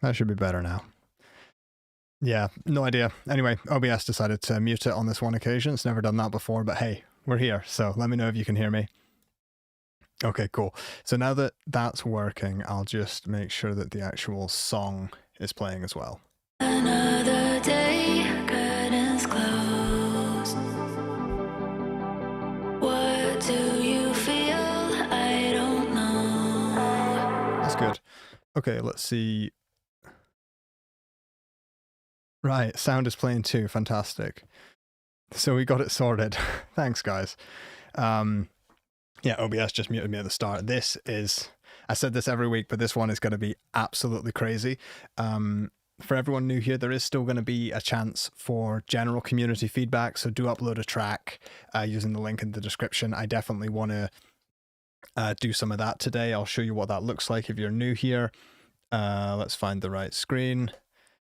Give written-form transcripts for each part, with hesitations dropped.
That should be better now. Yeah, no idea. Anyway, OBS decided to mute it on this one occasion. It's never done that before, but hey, we're here. So let me know if you can hear me. Okay, cool. So now that that's working, I'll just make sure that the actual song is playing as well. Another day, curtains closed. What do you feel? I don't know. That's good. Okay, let's see. Right, sound is playing too. Fantastic. So we got it sorted. Thanks, guys. Yeah, OBS just muted me at the start. This is, I said this every week, but this one is going to be absolutely crazy. For everyone new here, there is still going to be a chance for general community feedback. So do upload a track using the link in the description. I definitely want to do some of that today. I'll show you what that looks like if you're new here. Let's find the right screen.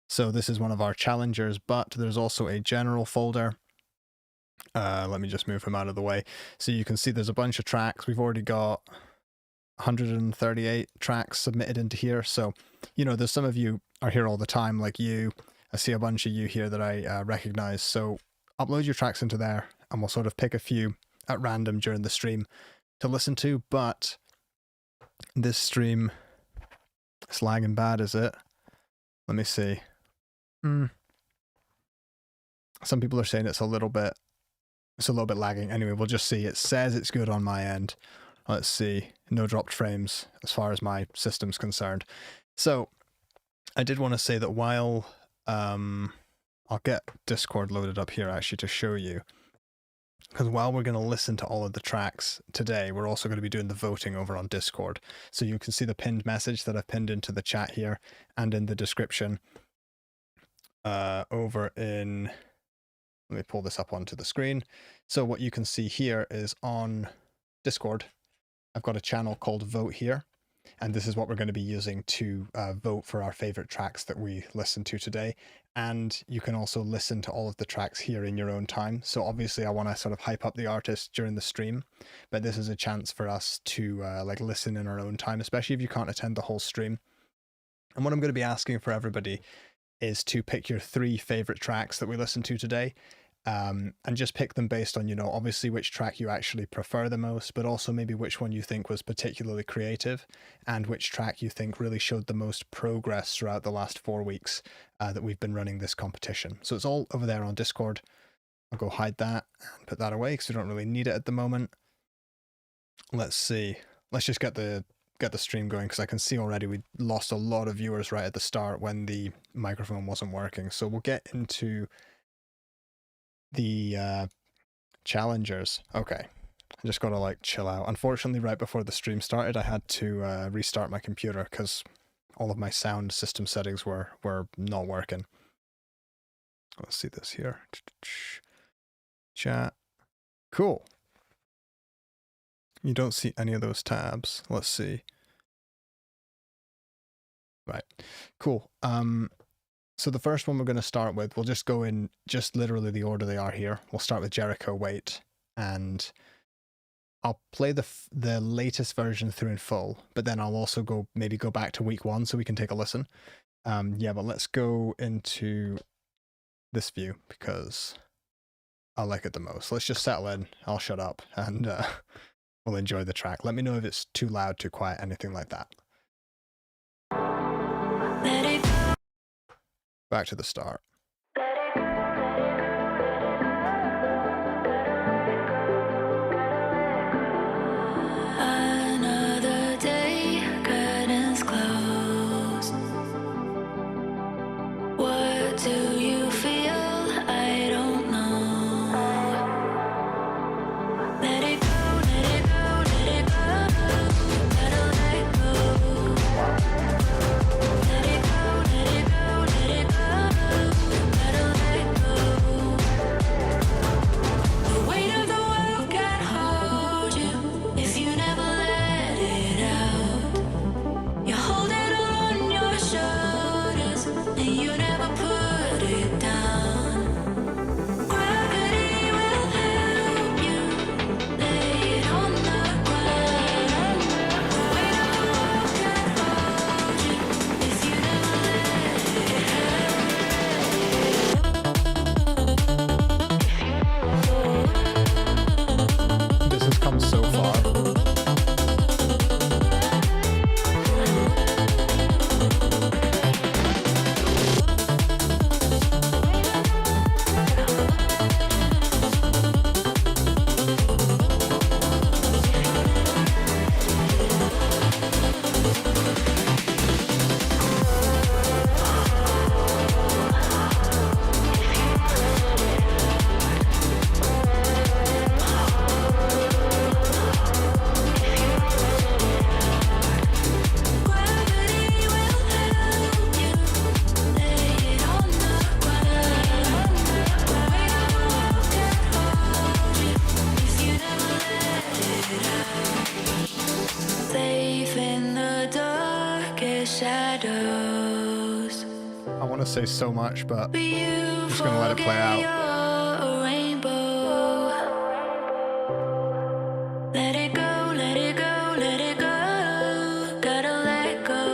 So this is one of our challengers, but there's also a general folder. Let me just move him out of the way. So you can see there's a bunch of tracks. We've already got 138 tracks submitted into here. So, you know, there's some of you are here all the time, like you. I see a bunch of you here that I recognize. So upload your tracks into there and we'll sort of pick a few at random during the stream to listen to. But this stream is lagging bad, is it? Let me see. Some people are saying it's a little bit lagging. Anyway, we'll just see. It says it's good on my end. Let's see. No dropped frames as far as my system's concerned. So I did want to say that while I'll get Discord loaded up here actually to show you, because while we're going to listen to all of the tracks today, we're also going to be doing the voting over on Discord. So you can see the pinned message that I've pinned into the chat here and in the description. Over in, let me pull this up onto the screen. So what you can see here is on Discord, I've got a channel called Vote here. And this is what we're going to be using to vote for our favorite tracks that we listen to today. And you can also listen to all of the tracks here in your own time. So obviously I want to sort of hype up the artist during the stream, but this is a chance for us to like listen in our own time, especially if you can't attend the whole stream. And what I'm going to be asking for everybody is to pick your 3 favorite tracks that we listen to today. And just pick them based on, you know, obviously which track you actually prefer the most, but also maybe which one you think was particularly creative and which track you think really showed the most progress throughout the last 4 weeks that we've been running this competition. So it's all over there on Discord. I'll go hide that and put that away because we don't really need it at the moment. Let's see. Let's just get the stream going because I can see already we lost a lot of viewers right at the start when the microphone wasn't working. So we'll get into the challengers. Okay, I just gotta like chill out. Unfortunately, right before the stream started, I had to restart my computer because all of my sound system settings were not working. Let's see this here. Chat. Cool. You don't see any of those tabs. Let's see. Right. Cool. So the first one we're going to start with, we'll just go in just literally the order they are here. We'll start with Jericho Wait, and I'll play the latest version through in full, but then I'll also maybe go back to week 1 so we can take a listen. Yeah, but let's go into this view because I like it the most. Let's just settle in. I'll shut up and we'll enjoy the track. Let me know if it's too loud, too quiet, anything like that. Back to the start. Another day, curtains closed. What do you feel? I don't know. Let it go, let it go, let it go. Gotta let go. Let it go, let it go, let it go. come so far. I want to say so much, but I'm just going to let it play out. Let it go, let it go, let it go. Gotta let go.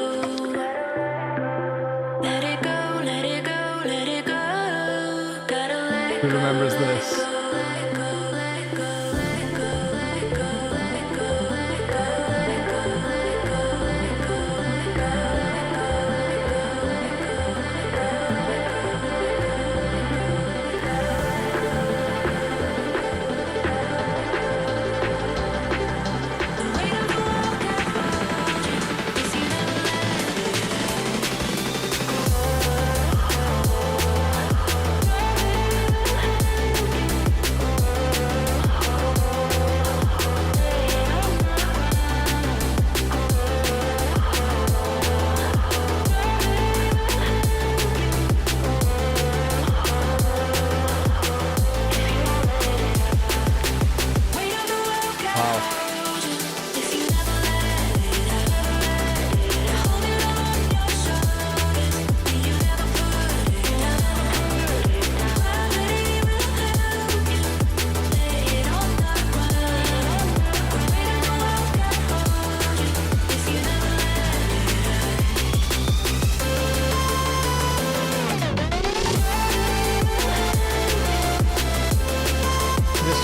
Let it go, let it go, let it go. Gotta let Who remembers this?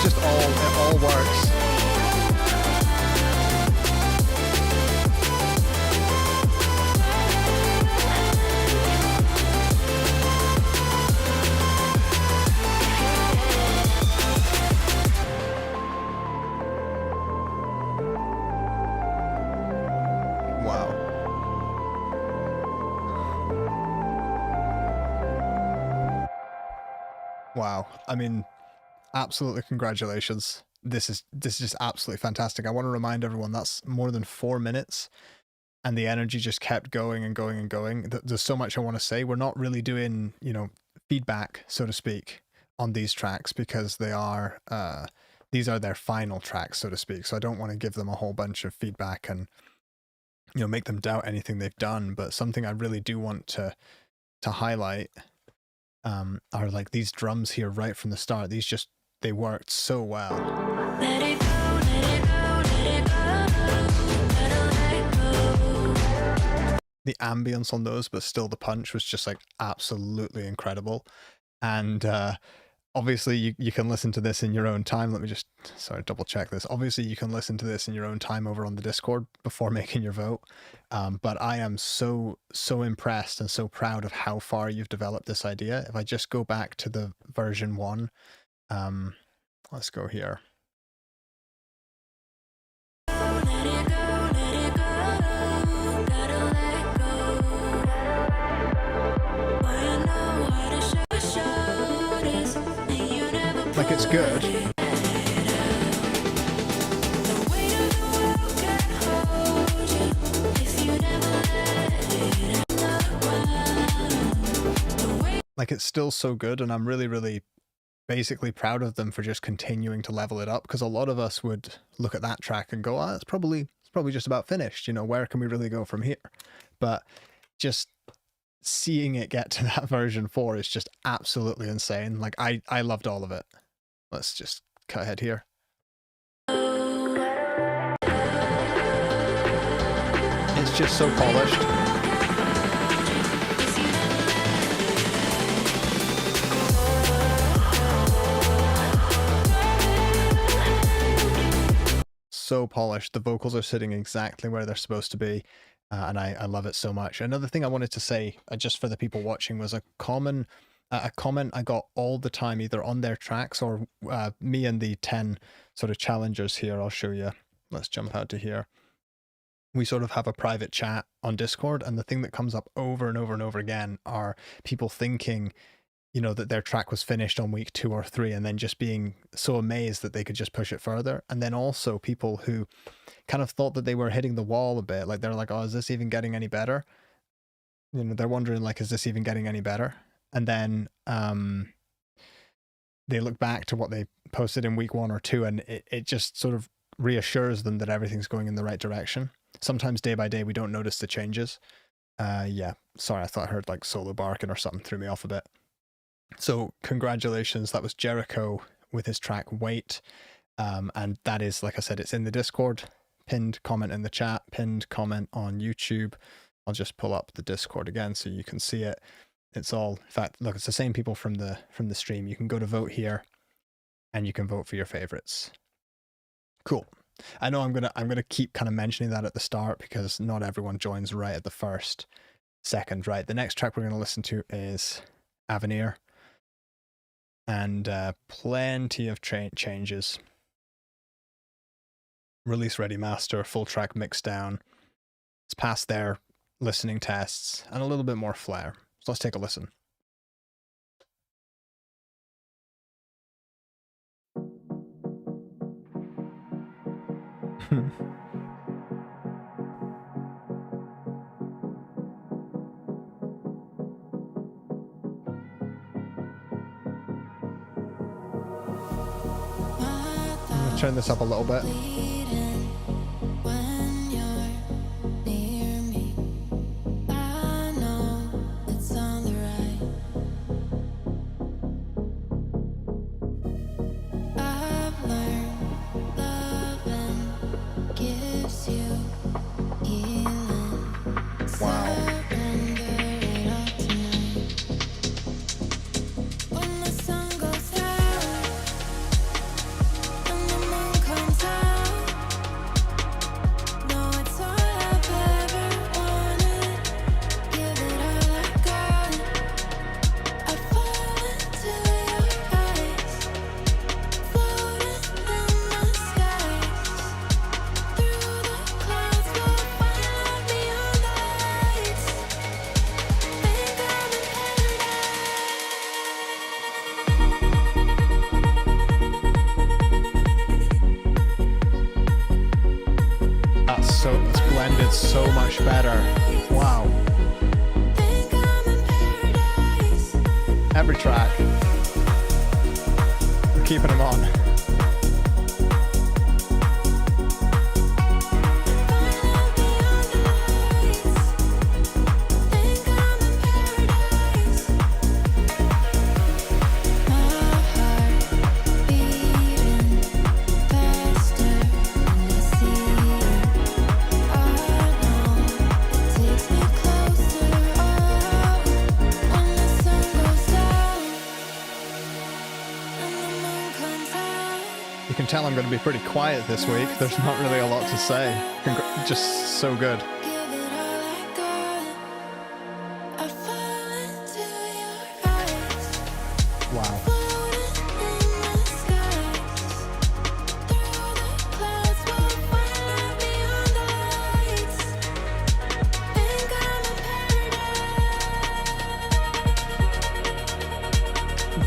It all works. Wow. Wow. I mean, absolutely congratulations. This is just absolutely fantastic. I want to remind everyone that's more than 4 minutes and the energy just kept going and going and going. There's so much I want to say. We're not really doing, you know, feedback, so to speak, on these tracks because they are these are their final tracks, so to speak. So I don't want to give them a whole bunch of feedback and, you know, make them doubt anything they've done. But something I really do want to highlight are like these drums here right from the start. These just, they worked so well. Let it go, let it go, let it go. Gotta let go. The ambience on those, but still the punch was just like absolutely incredible. And obviously you can listen to this in your own time. Let me just, sorry, double check this. Obviously you can listen to this in your own time over on the Discord before making your vote. But I am so impressed and so proud of how far you've developed this idea. If I just go back to the version 1, let's go here. Let it go, let it go. Gotta let go. I know how to show this, and you never Like, it's good. The weight of the world can't hold you if you never let it out. Like, it's still so good, and I'm really basically proud of them for just continuing to level it up, because a lot of us would look at that track and go, oh, it's probably just about finished, you know, where can we really go from here? But just seeing it get to that version 4 is just absolutely insane. Like, I loved all of it. Let's just cut ahead here. It's just so polished. so polished. The vocals are sitting exactly where they're supposed to be. And I love it so much. Another thing I wanted to say, just for the people watching, was a comment I got all the time, either on their tracks or me and the 10 sort of challengers here. I'll show you. Let's jump out to here. We sort of have a private chat on Discord, and the thing that comes up over and over and over again are people thinking, you know, that their track was finished on week 2 or 3 and then just being so amazed that they could just push it further. And then also people who kind of thought that they were hitting the wall a bit. Like they're like, oh, is this even getting any better? You know, they're wondering like, is this even getting any better? And then they look back to what they posted in week 1 or 2, and it just sort of reassures them that everything's going in the right direction. Sometimes day by day we don't notice the changes. Yeah, sorry, I thought I heard like solo barking or something, threw me off a bit. So congratulations, that was Jericho with his track Wait. And that is, like I said, it's in the Discord, pinned comment in the chat, pinned comment on YouTube. I'll just pull up the Discord again so you can see it. It's all, in fact, look, it's the same people from the stream. You can go to vote here and you can vote for your favorites. Cool. I know I'm gonna keep kind of mentioning that at the start because not everyone joins right at the first second, right? The next track we're going to listen to is Aanir, and plenty of changes. Release ready master, full track mixed down. It's past their listening tests and a little bit more flair. So let's take a listen. Turn this up a little bit. It's blended so much better. Wow. Every track. We're keeping them on. Tell I'm going to be pretty quiet this week. There's not really a lot to say. Just so good. Wow.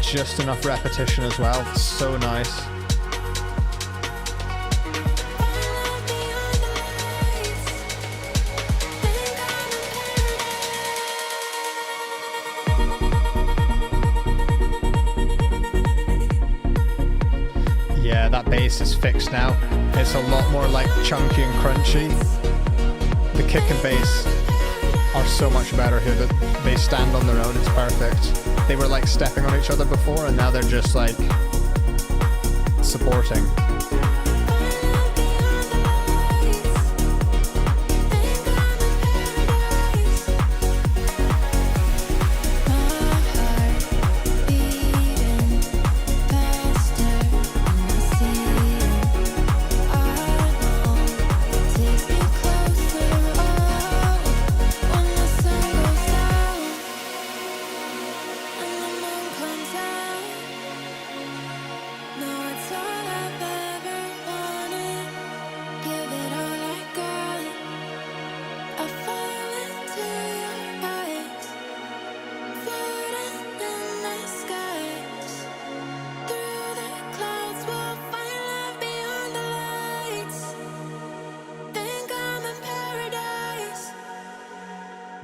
Just enough repetition as well. So nice. Bass is fixed now. It's a lot more like chunky and crunchy. The kick and bass are so much better here that they stand on their own. It's perfect. They were like stepping on each other before and now they're just like supporting.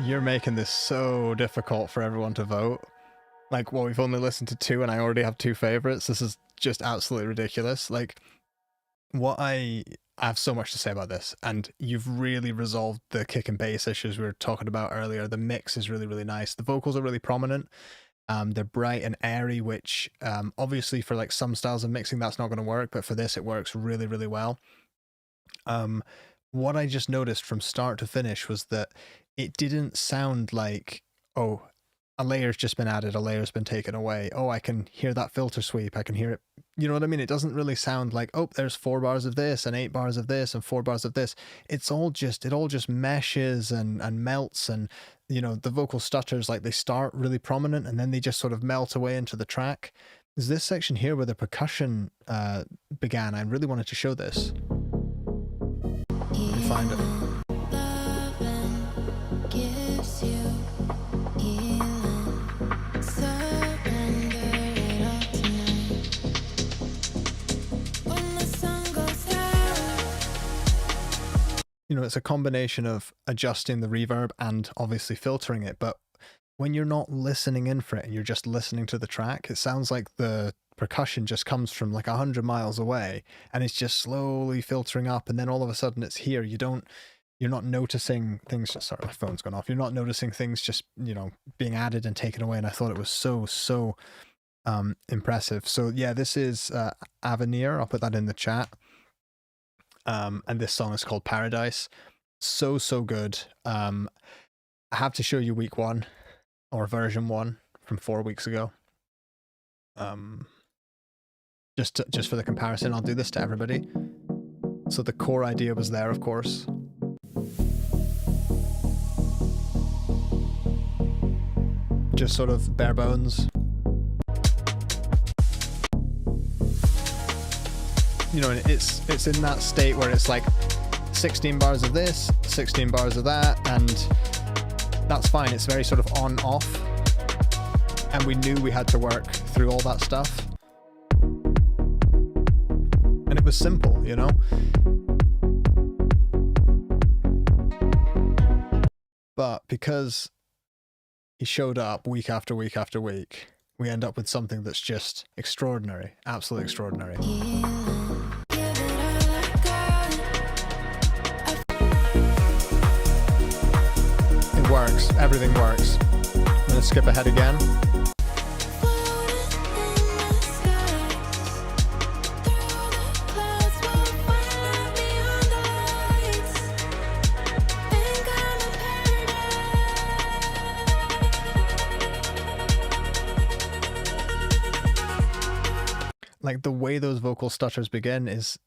You're making this so difficult for everyone to vote. Like, well, we've only listened to 2 and I already have 2 favorites. This is just absolutely ridiculous. Like, I have so much to say about this, and you've really resolved the kick and bass issues we were talking about earlier. The mix is really, really nice. The vocals are really prominent. They're bright and airy, which obviously for like some styles of mixing, that's not going to work, but for this, it works really, really well. What I just noticed from start to finish was that it didn't sound like, oh, a layer's just been added, a layer's been taken away. Oh, I can hear that filter sweep. I can hear it. You know what I mean? It doesn't really sound like, oh, there's 4 bars of this and 8 bars of this and 4 bars of this. It all just meshes and melts, and, you know, the vocal stutters, like they start really prominent and then they just sort of melt away into the track. There's this section here where the percussion began. I really wanted to show this. Let me find it. You know, it's a combination of adjusting the reverb and obviously filtering it, but when you're not listening in for it and you're just listening to the track, it sounds like the percussion just comes from like 100 miles away and it's just slowly filtering up, and then all of a sudden it's here. You're not noticing things. Sorry, my phone's gone off. You're not noticing things just, you know, being added and taken away, and I thought it was so impressive. So yeah, this is Aanir. I'll put that in the chat. And this song is called Paradise. So good. I have to show you week 1 or version 1 from 4 weeks ago. Just for the comparison, I'll do this to everybody. So the core idea was there, of course. Just sort of bare bones. You know, it's in that state where it's like 16 bars of this, 16 bars of that, and that's fine. It's very sort of on off, and we knew we had to work through all that stuff, and it was simple, you know. But because he showed up week after week after week, we end up with something that's just extraordinary, absolutely extraordinary. It works, everything works. I'm gonna skip ahead again. Like the way those vocal stutters begin is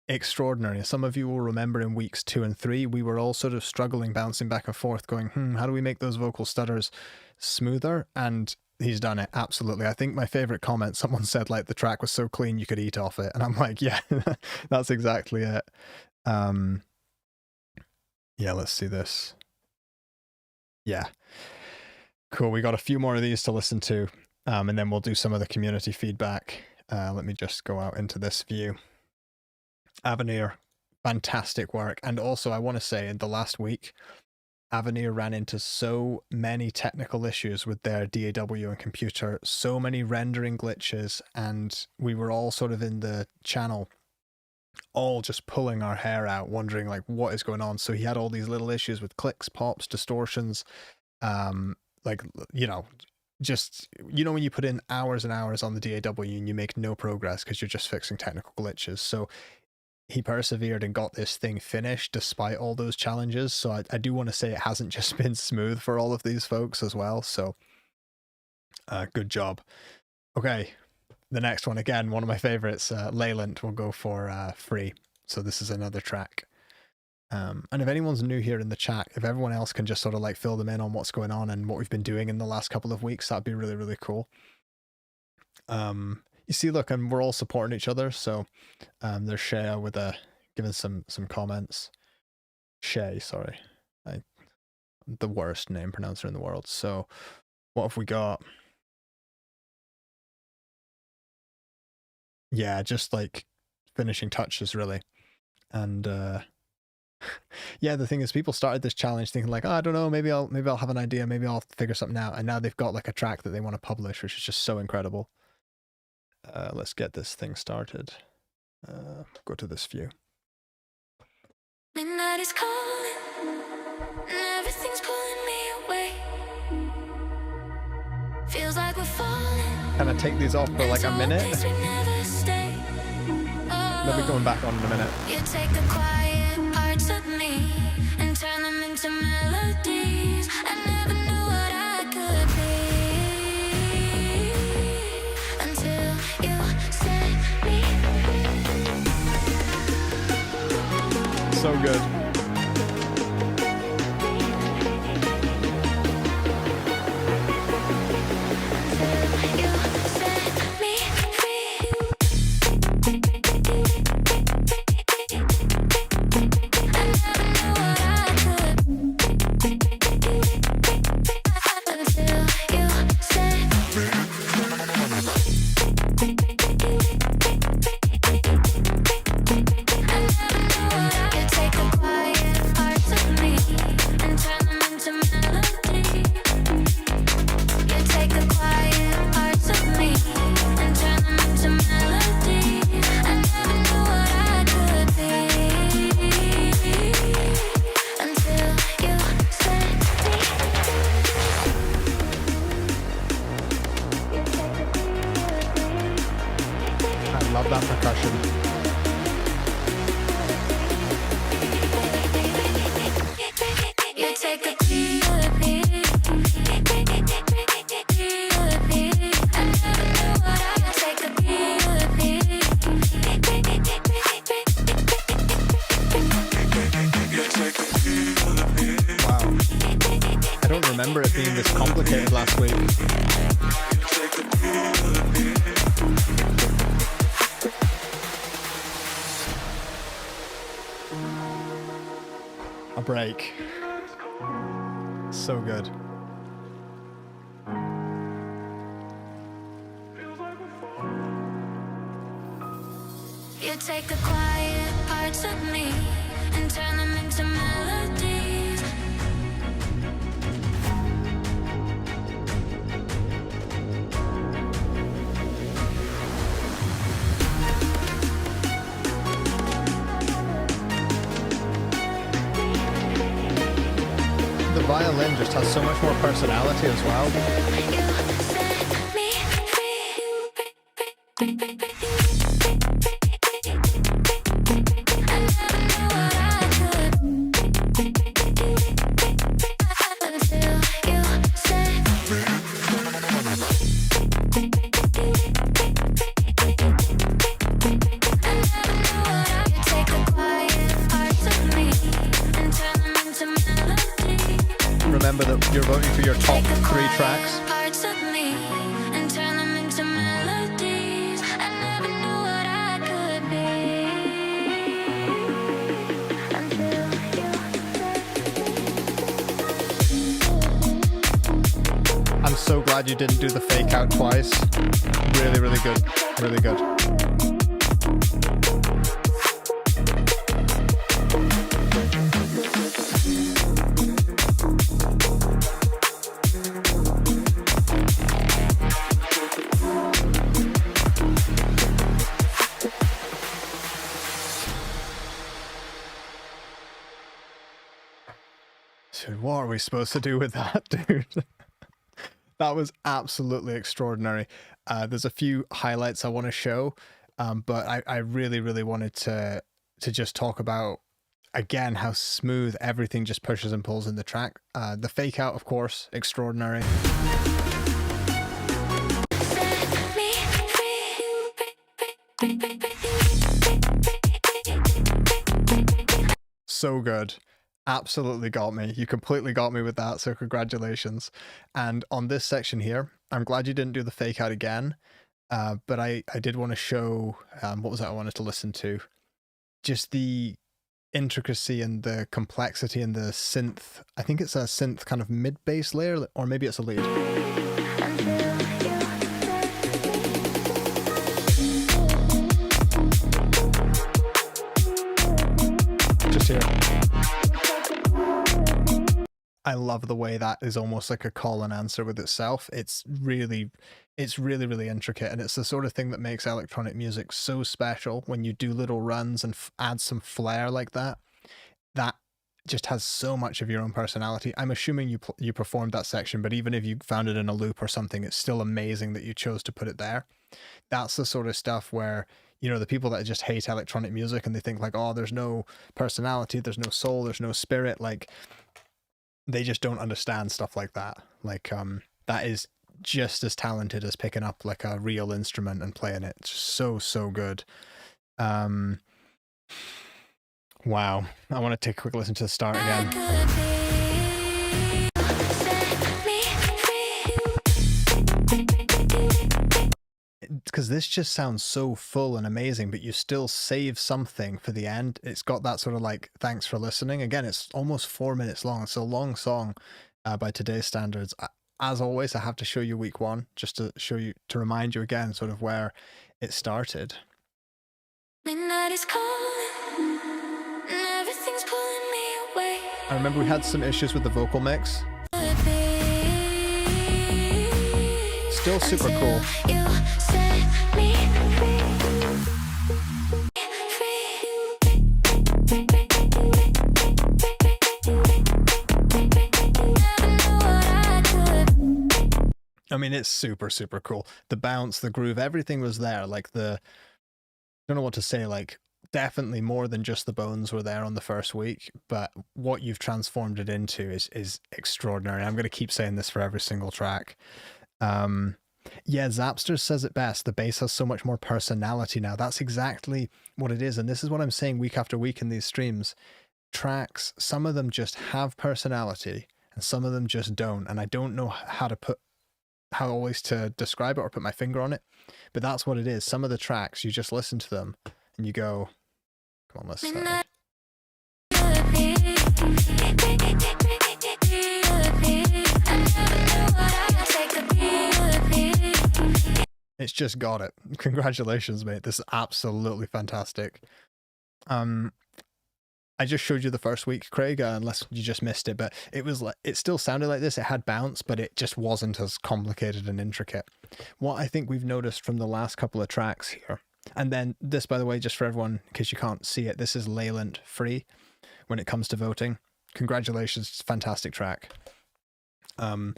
extraordinary. Some of you will remember in weeks 2 and 3, we were all sort of struggling, bouncing back and forth, going, how do we make those vocal stutters smoother? And he's done it, absolutely. I think my favorite comment, someone said like the track was so clean you could eat off it, and I'm like, yeah, that's exactly it. Yeah, let's see this. Yeah, cool. We got a few more of these to listen to, and then we'll do some of the community feedback. Let me just go out into this view. Aanir, fantastic work. And also I want to say in the last week, Aanir ran into so many technical issues with their DAW and computer, so many rendering glitches, and we were all sort of in the channel all just pulling our hair out, wondering like what is going on. So he had all these little issues with clicks, pops, distortions, like, you know, just, you know, when you put in hours and hours on the DAW and you make no progress because you're just fixing technical glitches. So he persevered and got this thing finished despite all those challenges. So I do want to say it hasn't just been smooth for all of these folks as well. So good job. Okay, the next one, again, one of my favorites, Leilent will go for free. So this is another track. And if anyone's new here in the chat, if everyone else can just sort of like fill them in on what's going on and what we've been doing in the last couple of weeks, that'd be really, really cool. You see, look, and we're all supporting each other. So there's Shea with giving some comments. Shay, sorry. The worst name pronouncer in the world. So what have we got? Yeah, just like finishing touches really. And Yeah, the thing is, people started this challenge thinking like, oh, I don't know, maybe I'll have an idea, maybe I'll figure something out, and now they've got like a track that they want to publish, which is just so incredible. Let's get this thing started. Go to this view. Midnight is calling, and everything's pulling me away. Feels like we're falling. Can I take these off for like a minute? They'll be going back on in a minute. You take the quiet parts of me and turn them into melodies. I never knew what I could be until you set me free. So good. Love that percussion. You take a Wow. I don't remember it being this complicated last week. A break. So good. You take the quiet parts of me and turn them into melodies. The violin just has so much more personality as well. You set me free. Remember that you're voting for your top 3 tracks. Parts of me and turn them into melodies. I never knew what I could be. I'm so glad you didn't do the fake out twice. Really, really good. Really good. Dude, what are we supposed to do with that, dude? That was absolutely extraordinary. There's a few highlights I want to show, but I really, really wanted to just talk about, again, how smooth everything just pushes and pulls in the track. The fake out, of course, extraordinary. So good. Absolutely got me. You completely got me with that, so congratulations. And on this section here, I'm glad you didn't do the fake out again, but I did want to show, what was that I wanted to listen to? Just the intricacy and the complexity and the synth. I think it's a synth kind of mid-bass layer, or maybe it's a lead. just hear. I love the way that is almost like a call and answer with itself. It's really, really intricate, and it's the sort of thing that makes electronic music so special when you do little runs and add some flair like that. That just has so much of your own personality. I'm assuming you performed that section, but even if you found it in a loop or something, it's still amazing that you chose to put it there. That's the sort of stuff where, you know, the people that just hate electronic music and they think like, oh, there's no personality, there's no soul, there's no spirit, like, they just don't understand stuff like that. Like, that is just as talented as picking up like a real instrument and playing it. It's so good. Wow. I want to take a quick listen to the start again. Because this just sounds so full and amazing, but you still save something for the end. It's got that sort of like, thanks for listening. Again, it's almost 4 minutes long. It's a long song by today's standards. As always, I have to show you week one, just to show you, to remind you again sort of where it started. Midnight is calling, and everything's pulling me away. I remember we had some issues with the vocal mix. Still super cool. I mean, it's super cool. The bounce, the groove, everything was there. Like I don't know what to say, like definitely more than just the bones were there on the first week, but what you've transformed it into is extraordinary. I'm going to keep saying this for every single track. Yeah, Zapster says it best. The bass has so much more personality now. That's exactly what it is. And this is what I'm saying week after week in these streams. Tracks, some of them just have personality and some of them just don't. And I don't know how always to describe it or put my finger on it, but that's what it is. Some of the tracks, you just listen to them and you go, come on, let's start. It's just got it. Congratulations, mate. This is absolutely fantastic. I just showed you the first week, Craig, unless you just missed it, but it was like, it still sounded like this. It had bounce, but it just wasn't as complicated and intricate. What I think we've noticed from the last couple of tracks here, and then this, by the way, just for everyone, in case you can't see it, this is Leilent free when it comes to voting. Congratulations, fantastic track. All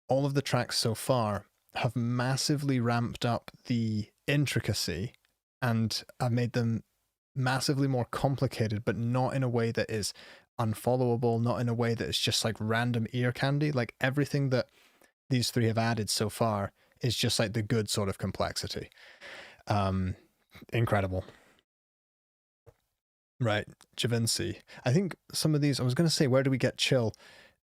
of the tracks so far have massively ramped up the intricacy and have made them massively more complicated, but not in a way that is unfollowable, not in a way that is just like random ear candy. Like everything that these three have added so far is just like the good sort of complexity. Incredible. Right, Javinci. I think some of these, I was going to say, where do we get chill?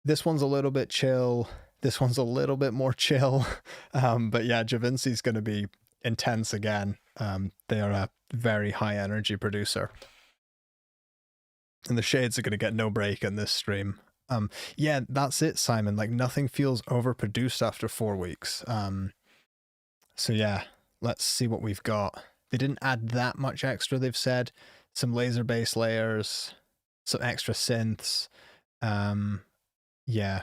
This one's a little bit chill. This one's a little bit more chill. But yeah, Javinci's going to be intense again. They are a very high energy producer. And the Shades are going to get no break in this stream. Yeah, that's it, Simon. Like nothing feels overproduced after 4 weeks. So yeah, let's see what we've got. They didn't add that much extra, they've said. Some laser bass layers, some extra synths. Yeah.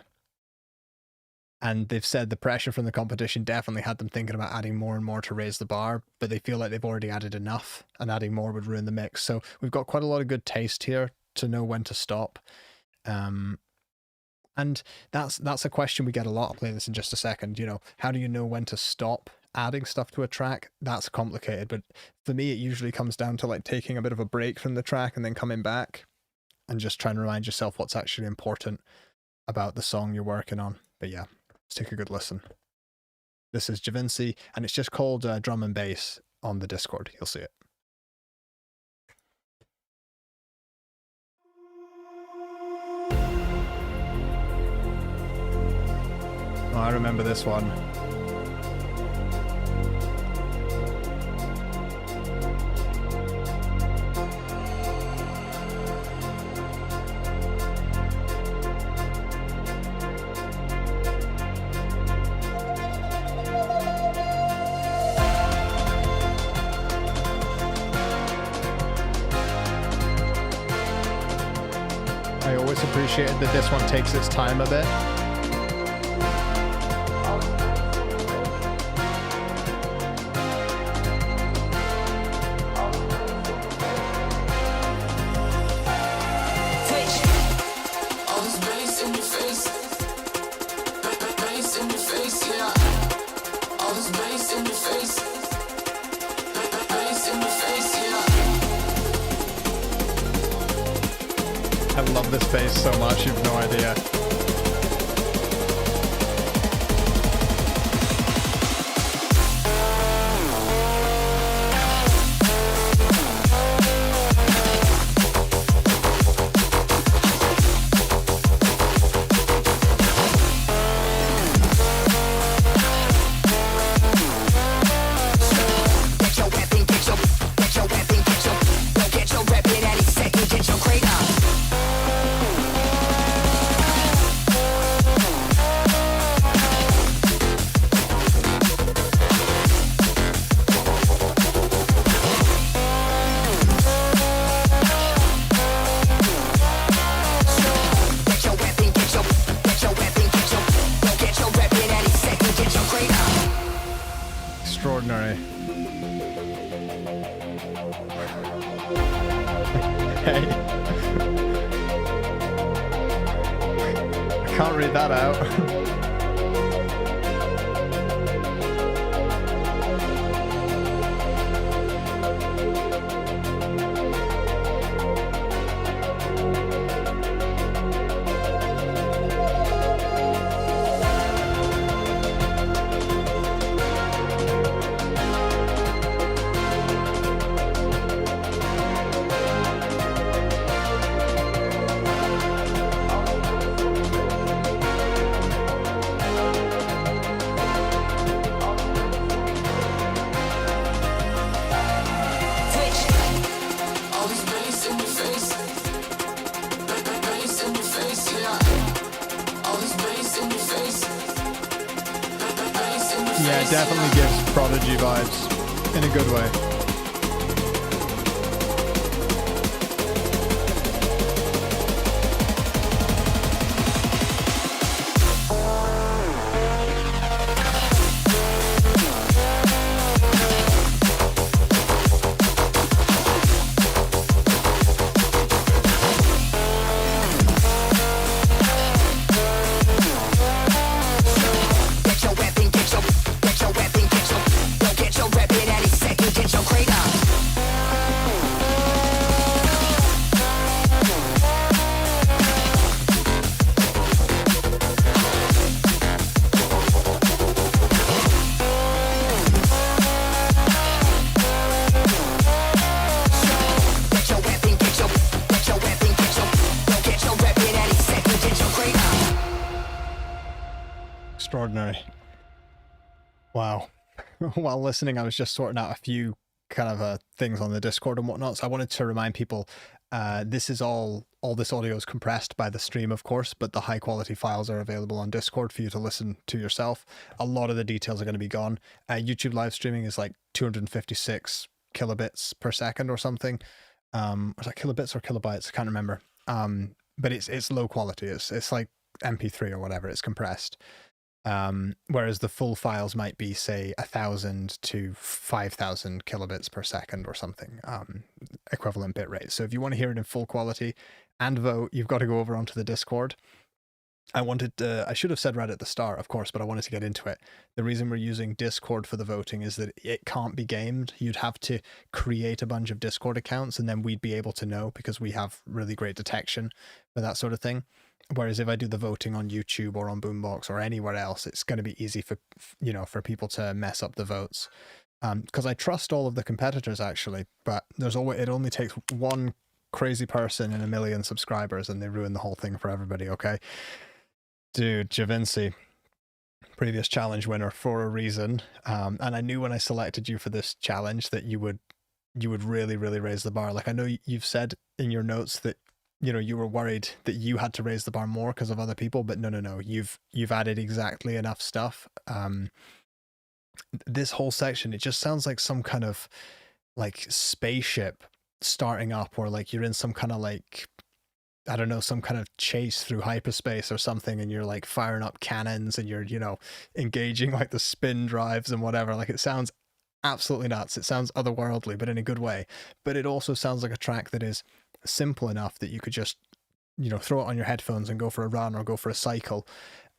And they've said the pressure from the competition definitely had them thinking about adding more and more to raise the bar, but they feel like they've already added enough and adding more would ruin the mix. So we've got quite a lot of good taste here to know when to stop. And that's a question we get a lot. I'll play this in just a second. You know, how do you know when to stop adding stuff to a track? That's complicated, but for me, it usually comes down to like taking a bit of a break from the track and then coming back and just trying to remind yourself what's actually important about the song you're working on. But yeah, let's take a good listen. This is Javinci, and it's just called Drum and Bass on the Discord. You'll see it. Oh, I remember this one. I always appreciated that this one takes its time a bit. I love this bass so much, you've no idea. Extraordinary. Hey. I can't read that out. Yeah, it definitely gives Prodigy vibes in a good way. Extraordinary. Wow. While listening, I was just sorting out a few kind of things on the Discord and whatnot. So I wanted to remind people, this is all this audio is compressed by the stream, of course, but the high quality files are available on Discord for you to listen to yourself. A lot of the details are going to be gone. YouTube live streaming is like 256 kilobits per second or something. Was that kilobits or kilobytes? I can't remember. But it's low quality. It's like MP3 or whatever. It's compressed. Whereas the full files might be, say, 1,000 to 5,000 kilobits per second or something, equivalent bit rate. So if you want to hear it in full quality and vote, you've got to go over onto the Discord. I should have said right at the start, of course, but I wanted to get into it. The reason we're using Discord for the voting is that it can't be gamed. You'd have to create a bunch of Discord accounts and then we'd be able to know because we have really great detection for that sort of thing. Whereas if I do the voting on YouTube or on Boombox or anywhere else, it's going to be easy for, for people to mess up the votes. Because I trust all of the competitors actually, but it only takes one crazy person and 1 million subscribers and they ruin the whole thing for everybody. Okay. Dude, Javinci, previous challenge winner for a reason. And I knew when I selected you for this challenge that you would really, really raise the bar. Like I know you've said in your notes that, you were worried that you had to raise the bar more because of other people, but no. You've added exactly enough stuff. This whole section, it just sounds like some kind of like spaceship starting up, or like you're in some kind of like I don't know, some kind of chase through hyperspace or something, and you're like firing up cannons and you're, you know, engaging like the spin drives and whatever. Like, it sounds absolutely nuts. It sounds otherworldly, but in a good way. But it also sounds like a track that is simple enough that you could just, you know, throw it on your headphones and go for a run or go for a cycle.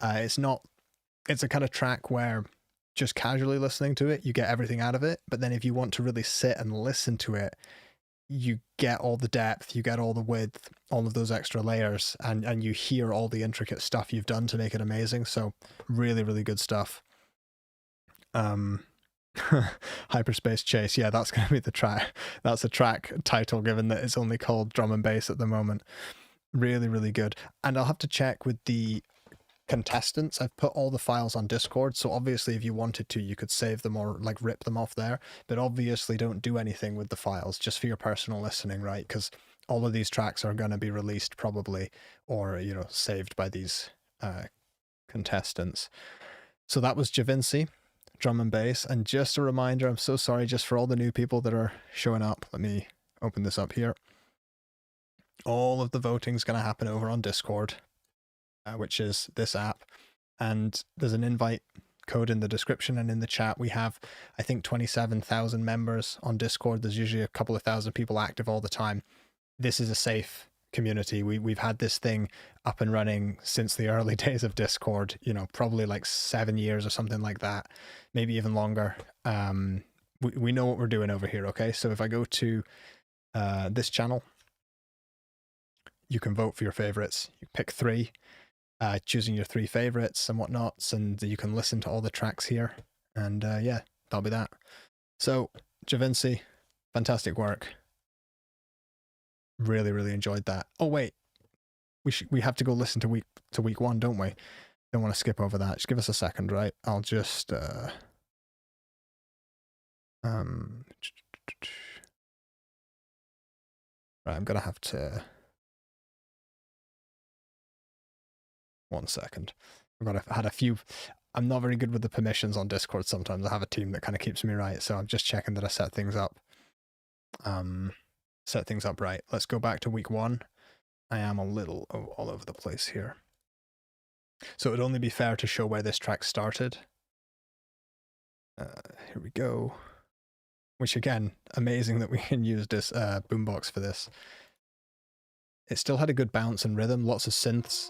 It's a kind of track where just casually listening to it, you get everything out of it. But then if you want to really sit and listen to it, you get all the depth, you get all the width, all of those extra layers, and you hear all the intricate stuff you've done to make it amazing. So really, really good stuff. Hyperspace Chase, yeah, that's going to be the track. That's a track title, given that it's only called Drum and Bass at the moment. Really, really good. And I'll have to check with the contestants. I've put all the files on Discord, so obviously if you wanted to, you could save them or like rip them off there, but obviously don't do anything with the files just for your personal listening, right? Because all of these tracks are going to be released probably, or, you know, saved by these contestants. So that was Javinci, Drum and Bass. And just a reminder, I'm so sorry just for all the new people that are showing up. Let me open this up here. All of the voting is going to happen over on Discord, which is this app, and there's an invite code in the description and in the chat. We have, I think, 27,000 members on Discord. There's usually a couple of thousand people active all the time. This is a safe community. We've had this thing up and running since the early days of Discord, you know, probably like 7 years or something like that, maybe even longer. We know what we're doing over here, okay? So if I go to this channel, you can vote for your favorites. You pick 3. Choosing your 3 favorites and whatnots, and you can listen to all the tracks here, and yeah, that'll be that. So Javinci, fantastic work. Really, really enjoyed that. Oh wait, we have to go listen to week 1, don't we? Don't want to skip over that. Just give us a second, right? I'll just right, I'm gonna have to. 1 second. Had a few. I'm not very good with the permissions on Discord sometimes. I have a team that kind of keeps me right, so I'm just checking that I set things up. Set things up right. Let's go back to week 1. I am a little all over the place here. So it would only be fair to show where this track started. Here we go. Which again, amazing that we can use this boombox for this. It still had a good bounce and rhythm, lots of synths.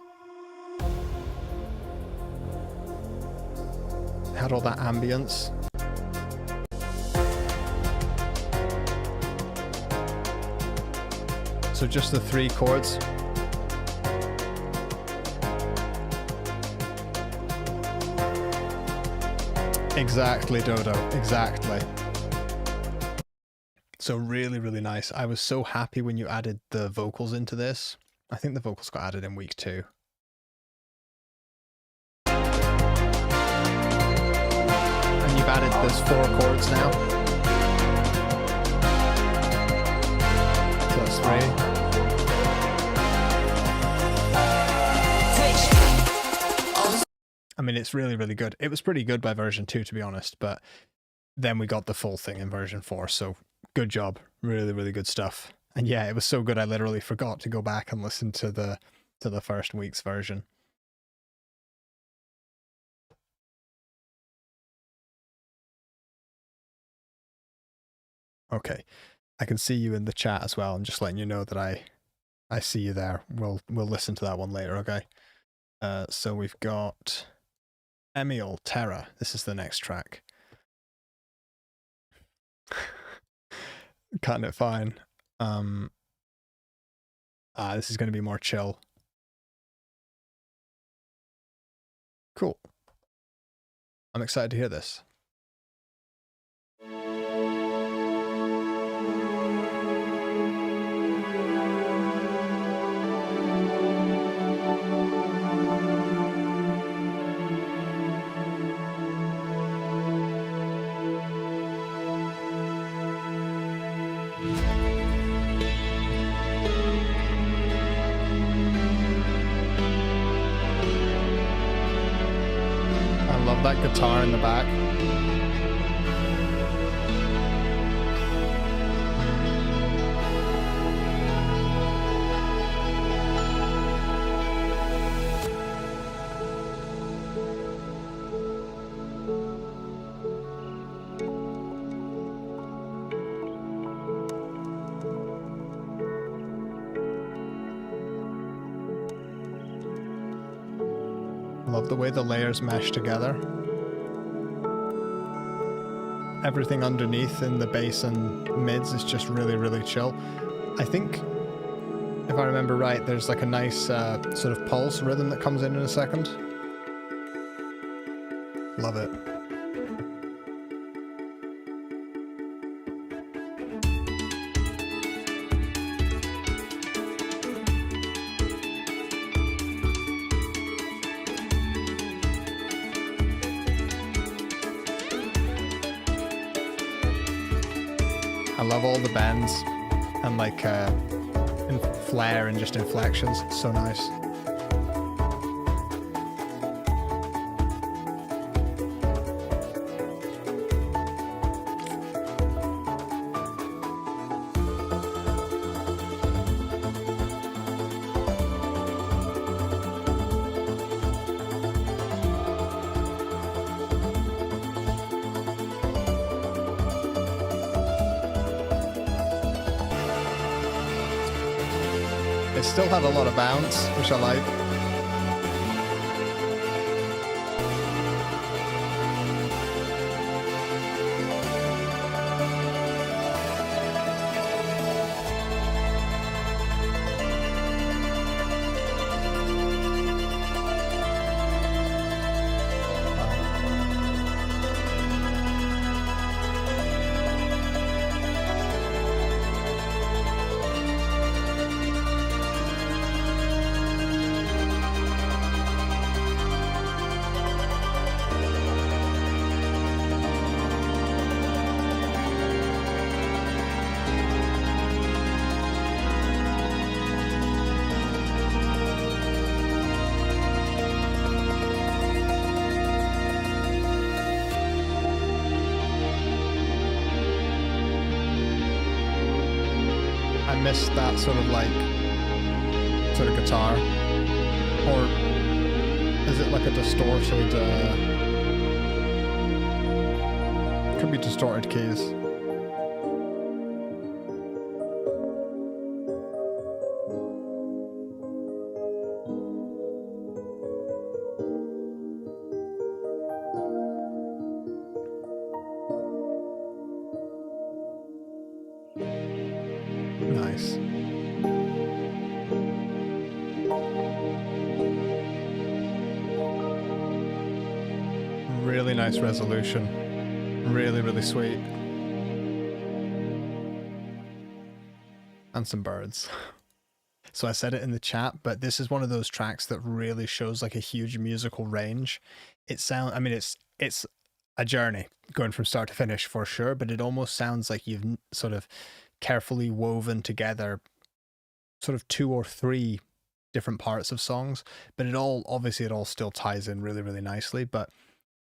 Had all that ambience. So just the 3 chords. Exactly, Dodo, exactly. So really, really nice. I was so happy when you added the vocals into this. I think the vocals got added in week 2. You've added those 4 chords now. So that's 3. I mean, it's really, really good. It was pretty good by version 2, to be honest, but then we got the full thing in version 4, so good job. Really, really good stuff. And yeah, it was so good I literally forgot to go back and listen to the first week's version. Okay, I can see you in the chat as well. I'm just letting you know that I see you there. We'll listen to that one later, okay? So we've got Emile, Terra. This is the next track. Cutting it fine. This is going to be more chill. Cool. I'm excited to hear this. That guitar in the back. Love the way the layers mesh together. Everything underneath in the bass and mids is just really, really chill. I think, if I remember right, there's like a nice sort of pulse rhythm that comes in a second. Love it. I love all the bends and like flair and just inflections. It's so nice. It still had a lot of bounce, which I like. I missed that sort of guitar, or is it like a distorted, could be distorted keys. Nice. Really nice resolution. Really, really sweet. And some birds. So I said it in the chat, but this is one of those tracks that really shows like a huge musical range. I mean, it's a journey going from start to finish for sure, but it almost sounds like you've sort of carefully woven together sort of 2 or 3 different parts of songs, but it all still ties in really, really nicely, but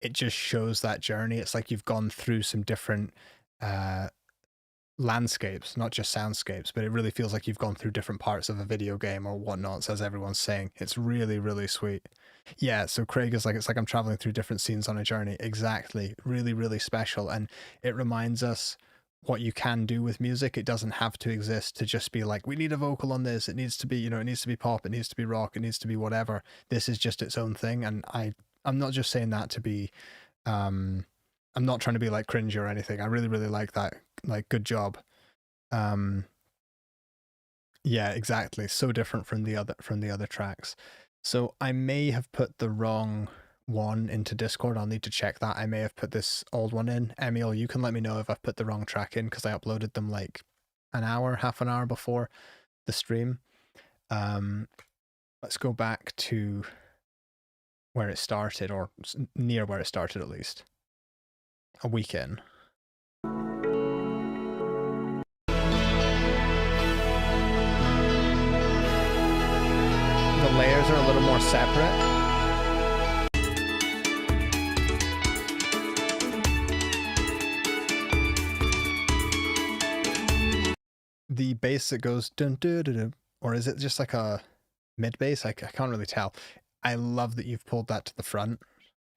it just shows that journey. It's like you've gone through some different landscapes, not just soundscapes, but it really feels like you've gone through different parts of a video game or whatnot, as everyone's saying. It's really, really sweet. Yeah, so Craig is like, it's like I'm traveling through different scenes on a journey. Exactly. Really, really special. And it reminds us what you can do with music. It doesn't have to exist to just be like, we need a vocal on this. It needs to be, you know, it needs to be pop, it needs to be rock, it needs to be whatever. This is just its own thing. And I'm not just saying that to be, I'm not trying to be like cringy or anything. I really, really like that. Like, good job. Yeah, exactly. So different from the other tracks. So I may have put the wrong one into Discord. I'll need to check that. I may have put this old one in. Emile, you can let me know if I've put the wrong track in, because I uploaded them like half an hour before the stream. Let's go back to where it started, or near where it started at least. A week in. The layers are a little more separate. The bass that goes dun dun dun dun, or is it just like a mid bass? I can't really tell. I love that you've pulled that to the front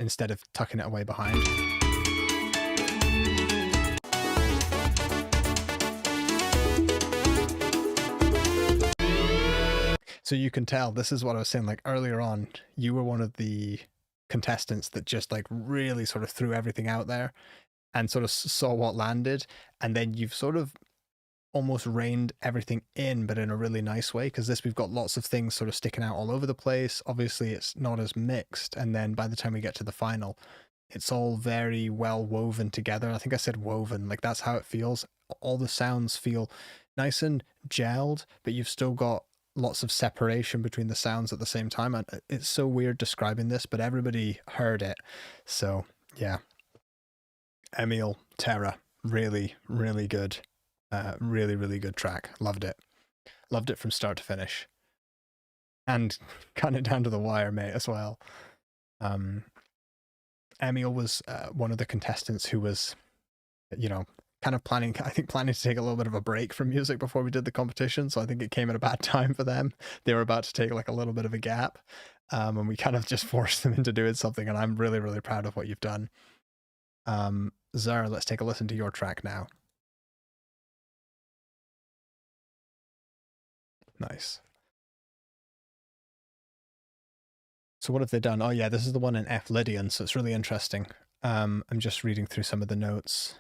instead of tucking it away behind. So you can tell, this is what I was saying, like earlier on, you were one of the contestants that just like really sort of threw everything out there and sort of saw what landed, and then you've sort of almost reined everything in, but in a really nice way, because this, we've got lots of things sort of sticking out all over the place. Obviously it's not as mixed, and then by the time we get to the final, it's all very well woven together. I think I said woven, like that's how it feels. All the sounds feel nice and gelled, but you've still got lots of separation between the sounds at the same time. And it's so weird describing this, but everybody heard it. So yeah, Emile, Terra, really, really good. Really, really good track. Loved it. Loved it from start to finish. And cut it down to the wire, mate, as well. Emile was one of the contestants who was, you know, kind of planning to take a little bit of a break from music before we did the competition. So I think it came at a bad time for them. They were about to take like a little bit of a gap. And we kind of just forced them into doing something. And I'm really, really proud of what you've done. Zara, let's take a listen to your track now. Nice. So what have they done? Oh yeah, this is the one in F Lydian, so it's really interesting. I'm just reading through some of the notes.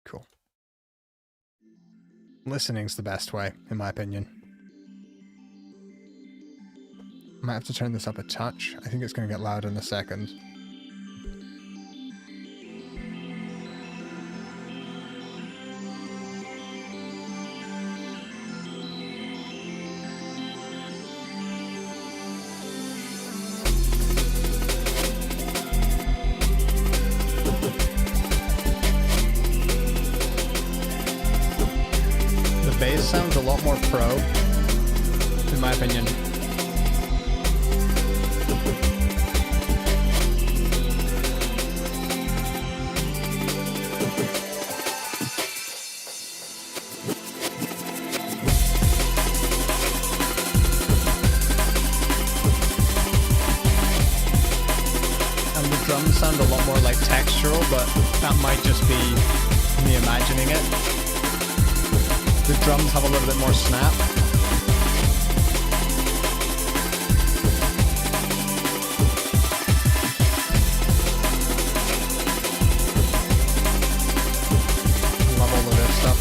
Cool. Listening's the best way, in my opinion. Might have to turn this up a touch. I think it's going to get loud in a second. Sounds a lot more pro, in my opinion. And the drums sound a lot more like textural, but that might just be me imagining it. The drums have a little bit more snap. Love all of this stuff.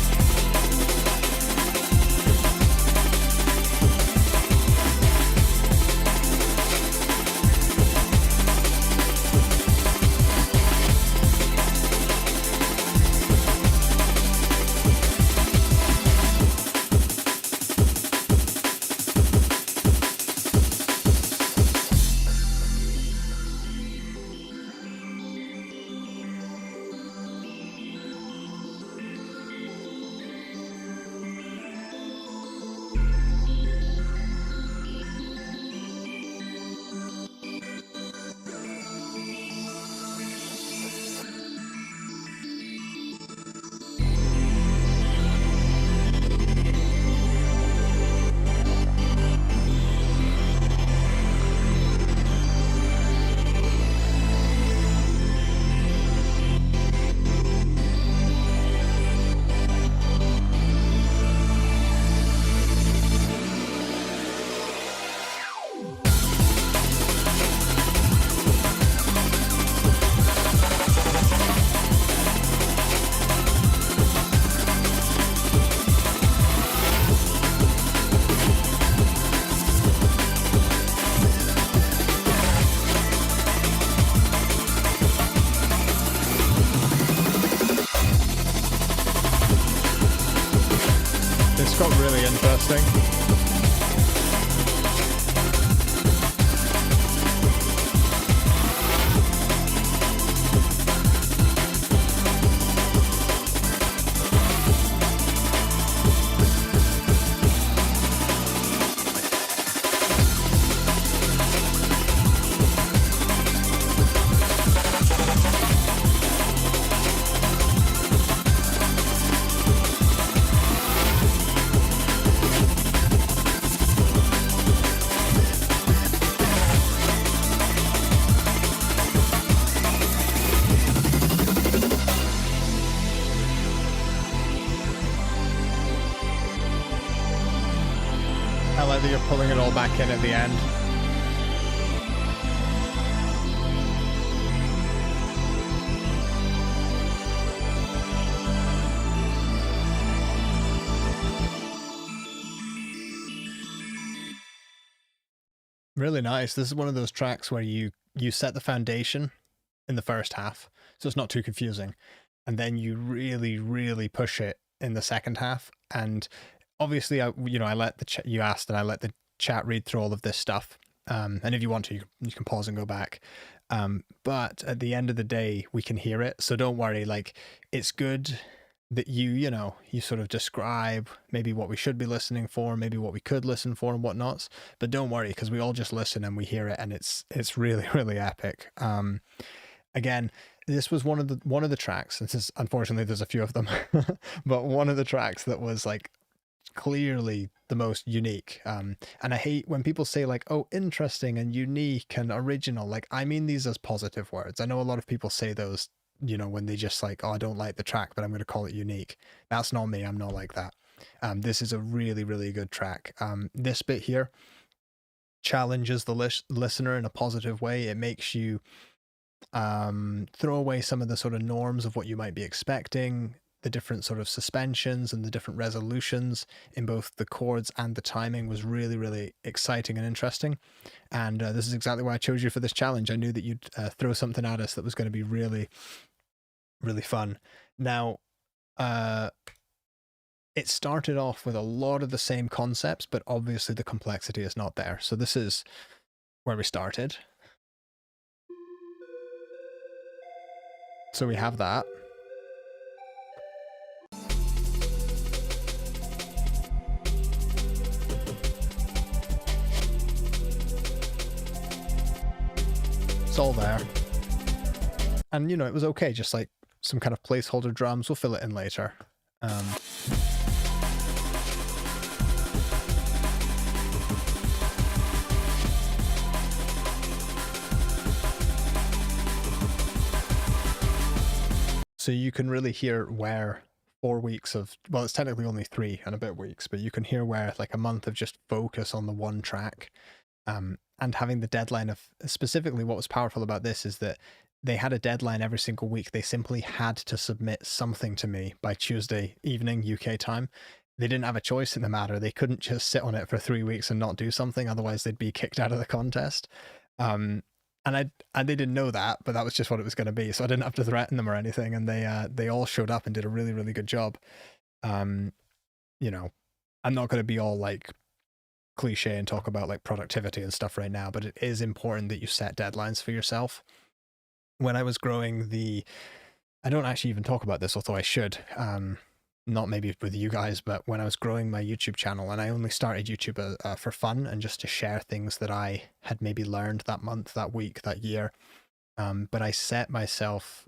Got really interesting. I like that you're pulling it all back in at the end. Really nice. This is one of those tracks where you set the foundation in the first half, so it's not too confusing, and then you really push it in the second half. And obviously, I let the you asked, and I let the chat read through all of this stuff. And if you want to, you can pause and go back. But at the end of the day, we can hear it, so don't worry. Like, it's good that you sort of describe maybe what we should be listening for, maybe what we could listen for and whatnots, but don't worry, because we all just listen and we hear it, and it's really epic. Again, this was one of the tracks, and this is, unfortunately there's a few of them, but one of the tracks that was like clearly the most unique. And I hate when people say like, oh, interesting and unique and original. Like, I mean these as positive words. I know a lot of people say those, when they just like, oh, I don't like the track, but I'm going to call it unique. That's not me. I'm not like that. This is a really good track. This bit here challenges the listener in a positive way. It makes you throw away some of the sort of norms of what you might be expecting, the different sort of suspensions and the different resolutions in both the chords and the timing was really exciting and interesting. And this is exactly why I chose you for this challenge. I knew that you'd throw something at us that was going to be really fun. Now, it started off with a lot of the same concepts, but obviously the complexity is not there. So this is where we started. So we have that. It's all there. And, it was okay, just like some kind of placeholder drums. We'll fill it in later. So you can really hear where 4 weeks of, well, it's technically only 3 and a bit weeks, but you can hear where like a month of just focus on the one track, and having the deadline of, specifically what was powerful about this is that they had a deadline every single week. They simply had to submit something to me by Tuesday evening UK time. They didn't have a choice in the matter. They couldn't just sit on it for 3 weeks and not do something, otherwise they'd be kicked out of the contest. And they didn't know that, but that was just what it was going to be. So I didn't have to threaten them or anything, and they all showed up and did a really good job. I'm not going to be all like cliche and talk about like productivity and stuff right now, but it is important that you set deadlines for yourself. When I was growing I don't actually even talk about this, although I should, not maybe with you guys, but when I was growing my YouTube channel, and I only started YouTube for fun and just to share things that I had maybe learned that month, that week, that year. But I set myself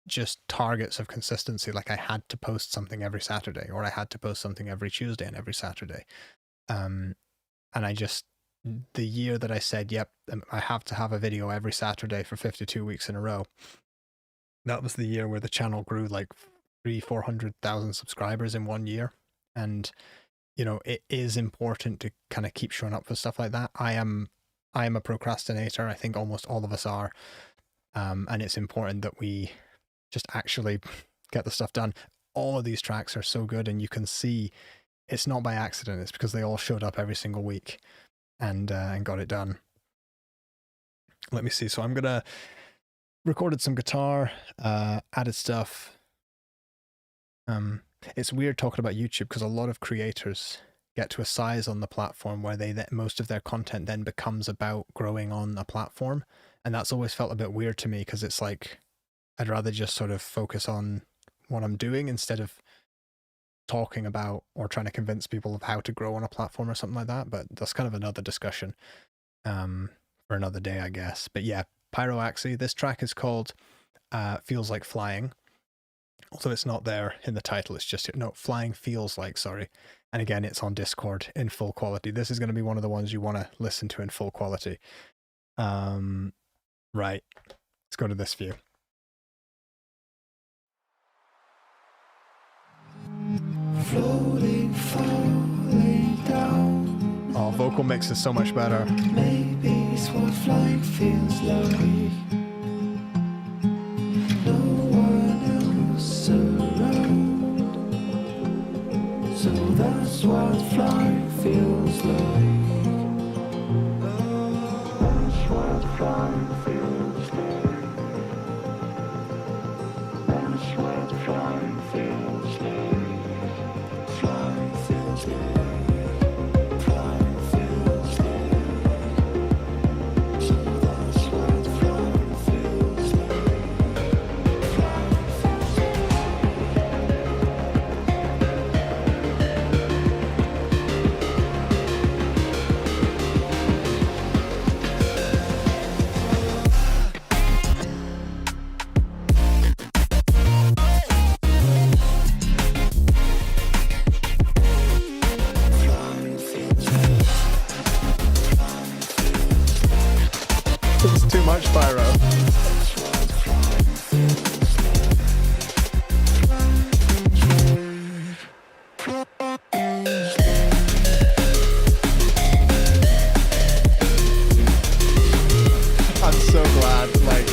just targets of consistency. Like I had to post something every Saturday, or I had to post something every Tuesday and every Saturday. And the year that I said, yep, I have to have a video every Saturday for 52 weeks in a row, that was the year where the channel grew like 300,000-400,000 subscribers in 1 year. And it is important to kind of keep showing up for stuff like that. I am a procrastinator. I think almost all of us are, and it's important that we just actually get the stuff done. All of these tracks are so good, and you can see it's not by accident. It's because they all showed up every single week and got it done. Let me see. So I'm gonna recorded some guitar, added stuff. It's weird talking about YouTube because a lot of creators get to a size on the platform where most of their content then becomes about growing on a platform, and that's always felt a bit weird to me, because it's like I'd rather just sort of focus on what I'm doing instead of talking about or trying to convince people of how to grow on a platform or something like that. But that's kind of another discussion for another day, I guess. But yeah, Pyroaxi, this track is called Feels Like Flying. Although it's not there in the title, it's just, no, Flying Feels Like, sorry. And again, it's on Discord in full quality. This is going to be one of the ones you want to listen to in full quality. Right, let's go to this view. Floating, falling down. vocal mix is so much better. Maybe it's what flying feels like. No one else around. So that's what flying feels like. That's what flying feels like. That's what flying feels like. Flying feels like. Flying feels like. So that's what flying feels like. Flying feels like. It's too much pyro. I'm so glad, like...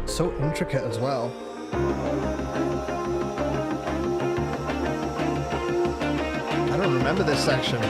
so intricate as well. I don't remember this section.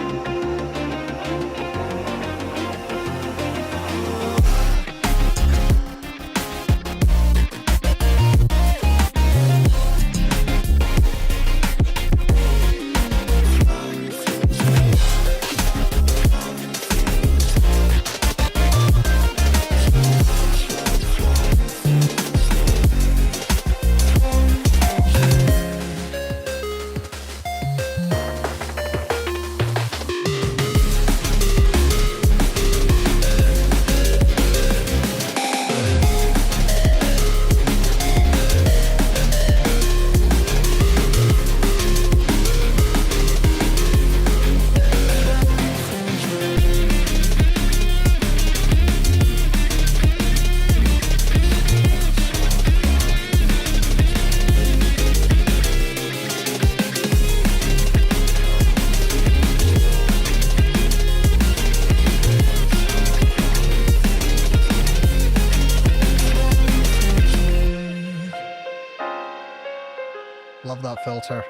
Love that filter.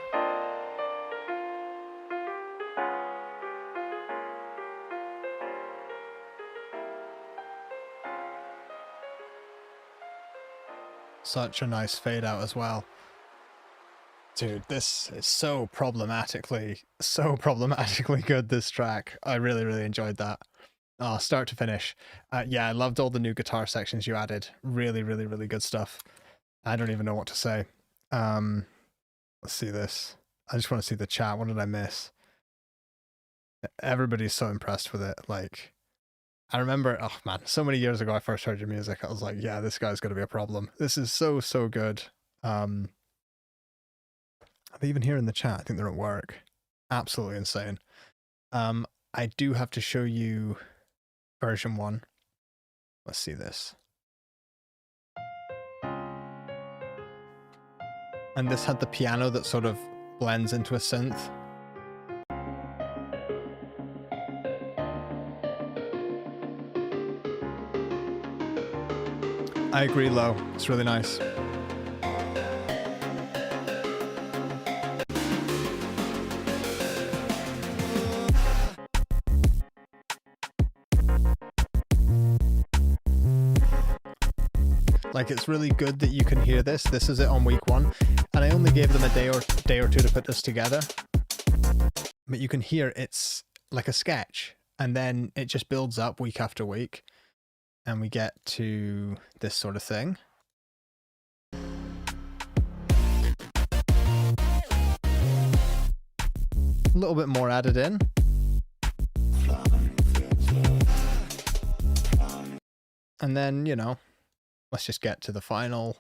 Such a nice fade out as well. Dude, this is so problematically good, this track. I really, really enjoyed that. Oh, start to finish. Yeah, I loved all the new guitar sections you added. Really, really, really good stuff. I don't even know what to say. Let's see this. I just want to see the chat. What did I miss? Everybody's so impressed with it. Like, I remember, oh man, so many years ago I first heard your music. I was like, yeah, this guy's going to be a problem. This is so, so good. Are they even here in the chat? I think they're at work. Absolutely insane. I do have to show you version 1. Let's see this. And this had the piano that sort of blends into a synth. I agree, Lo. It's really nice. Like, it's really good that you can hear this. This is it on week 1. And I only gave them a day or two to put this together. But you can hear it's like a sketch. And then it just builds up week after week. And we get to this sort of thing. a little bit more added in. And then, you know, let's just get to the final.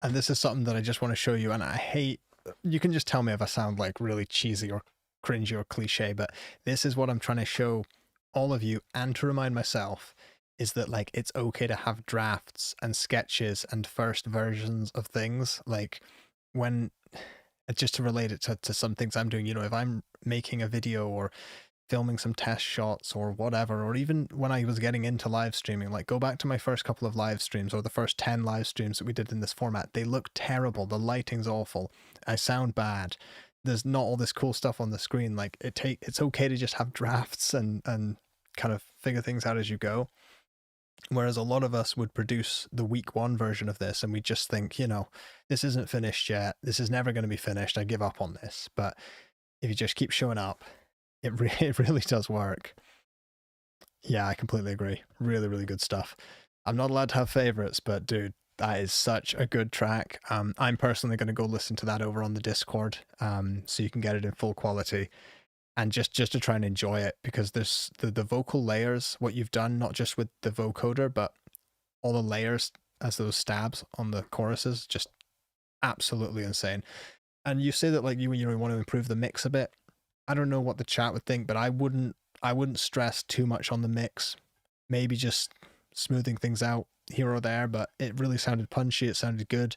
And this is something that I just want to show you, and I hate, you can just tell me if I sound like really cheesy or cringy or cliche, but this is what I'm trying to show all of you and to remind myself, is that like it's okay to have drafts and sketches and first versions of things. Like when, just to relate it to some things I'm doing, you know, if I'm making a video or filming some test shots or whatever, or even when I was getting into live streaming, like go back to my first couple of live streams or the first 10 live streams that we did in this format. They look terrible. The lighting's awful. I sound bad. There's not all this cool stuff on the screen. Like it's okay to just have drafts and kind of figure things out as you go. Whereas a lot of us would produce the week one version of this and we just think, you know, this isn't finished yet. This is never going to be finished. I give up on this. But if you just keep showing up, it really does work. Yeah, I completely agree. Really, really good stuff. I'm not allowed to have favorites, but dude, that is such a good track. I'm personally going to go listen to that over on the Discord, so you can get it in full quality, and just to try and enjoy it, because there's the vocal layers, what you've done, not just with the vocoder, but all the layers as those stabs on the choruses, just absolutely insane. And you say that like you want to improve the mix a bit. I don't know what the chat would think, but I wouldn't stress too much on the mix. Maybe just smoothing things out here or there, but it really sounded punchy. It sounded good.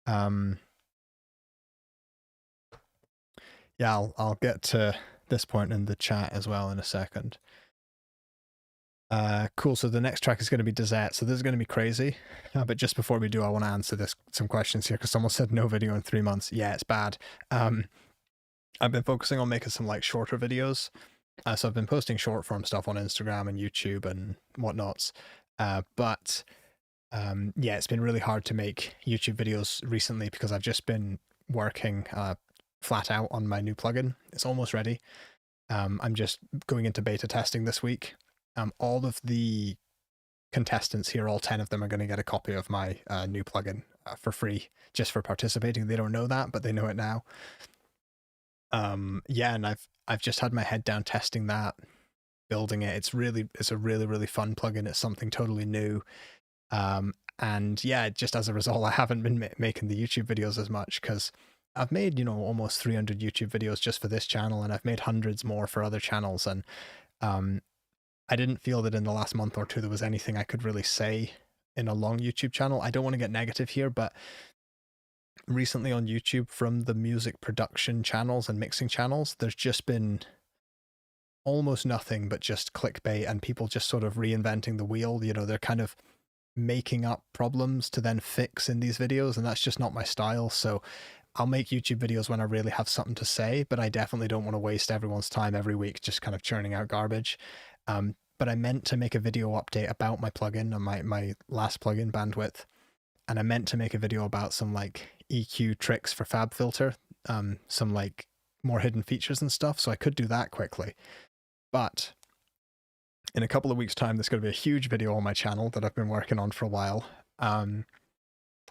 Yeah, I'll get to this point in the chat as well in a second. Cool. So the next track is going to be Dazette. So this is going to be crazy. But just before we do, I want to answer some questions here, because someone said no video in 3 months. Yeah, it's bad. I've been focusing on making some like shorter videos. So I've been posting short form stuff on Instagram and YouTube and whatnots. But yeah, it's been really hard to make YouTube videos recently because I've just been working flat out on my new plugin. It's almost ready. I'm just going into beta testing this week. All of the contestants here, all 10 of them, are going to get a copy of my new plugin for free, just for participating. They don't know that, but they know it now. Yeah, and I've just had my head down testing that, building it. It's a really, really fun plugin. It's something totally new. And yeah, just as a result, I haven't been making the YouTube videos as much, because I've made, you know, almost 300 YouTube videos just for this channel, and I've made hundreds more for other channels. And I didn't feel that in the last month or two there was anything I could really say in a long YouTube channel. I don't want to get negative here, but recently on YouTube, from the music production channels and mixing channels, there's just been almost nothing but just clickbait and people just sort of reinventing the wheel. You know, they're kind of making up problems to then fix in these videos, and that's just not my style. So I'll make YouTube videos when I really have something to say, but I definitely don't want to waste everyone's time every week just kind of churning out garbage. But I meant to make a video update about my plugin and my last plugin, Bandwidth, and I meant to make a video about some like EQ tricks for FabFilter, some like more hidden features and stuff, so I could do that quickly. But in a couple of weeks' time, there's going to be a huge video on my channel that I've been working on for a while.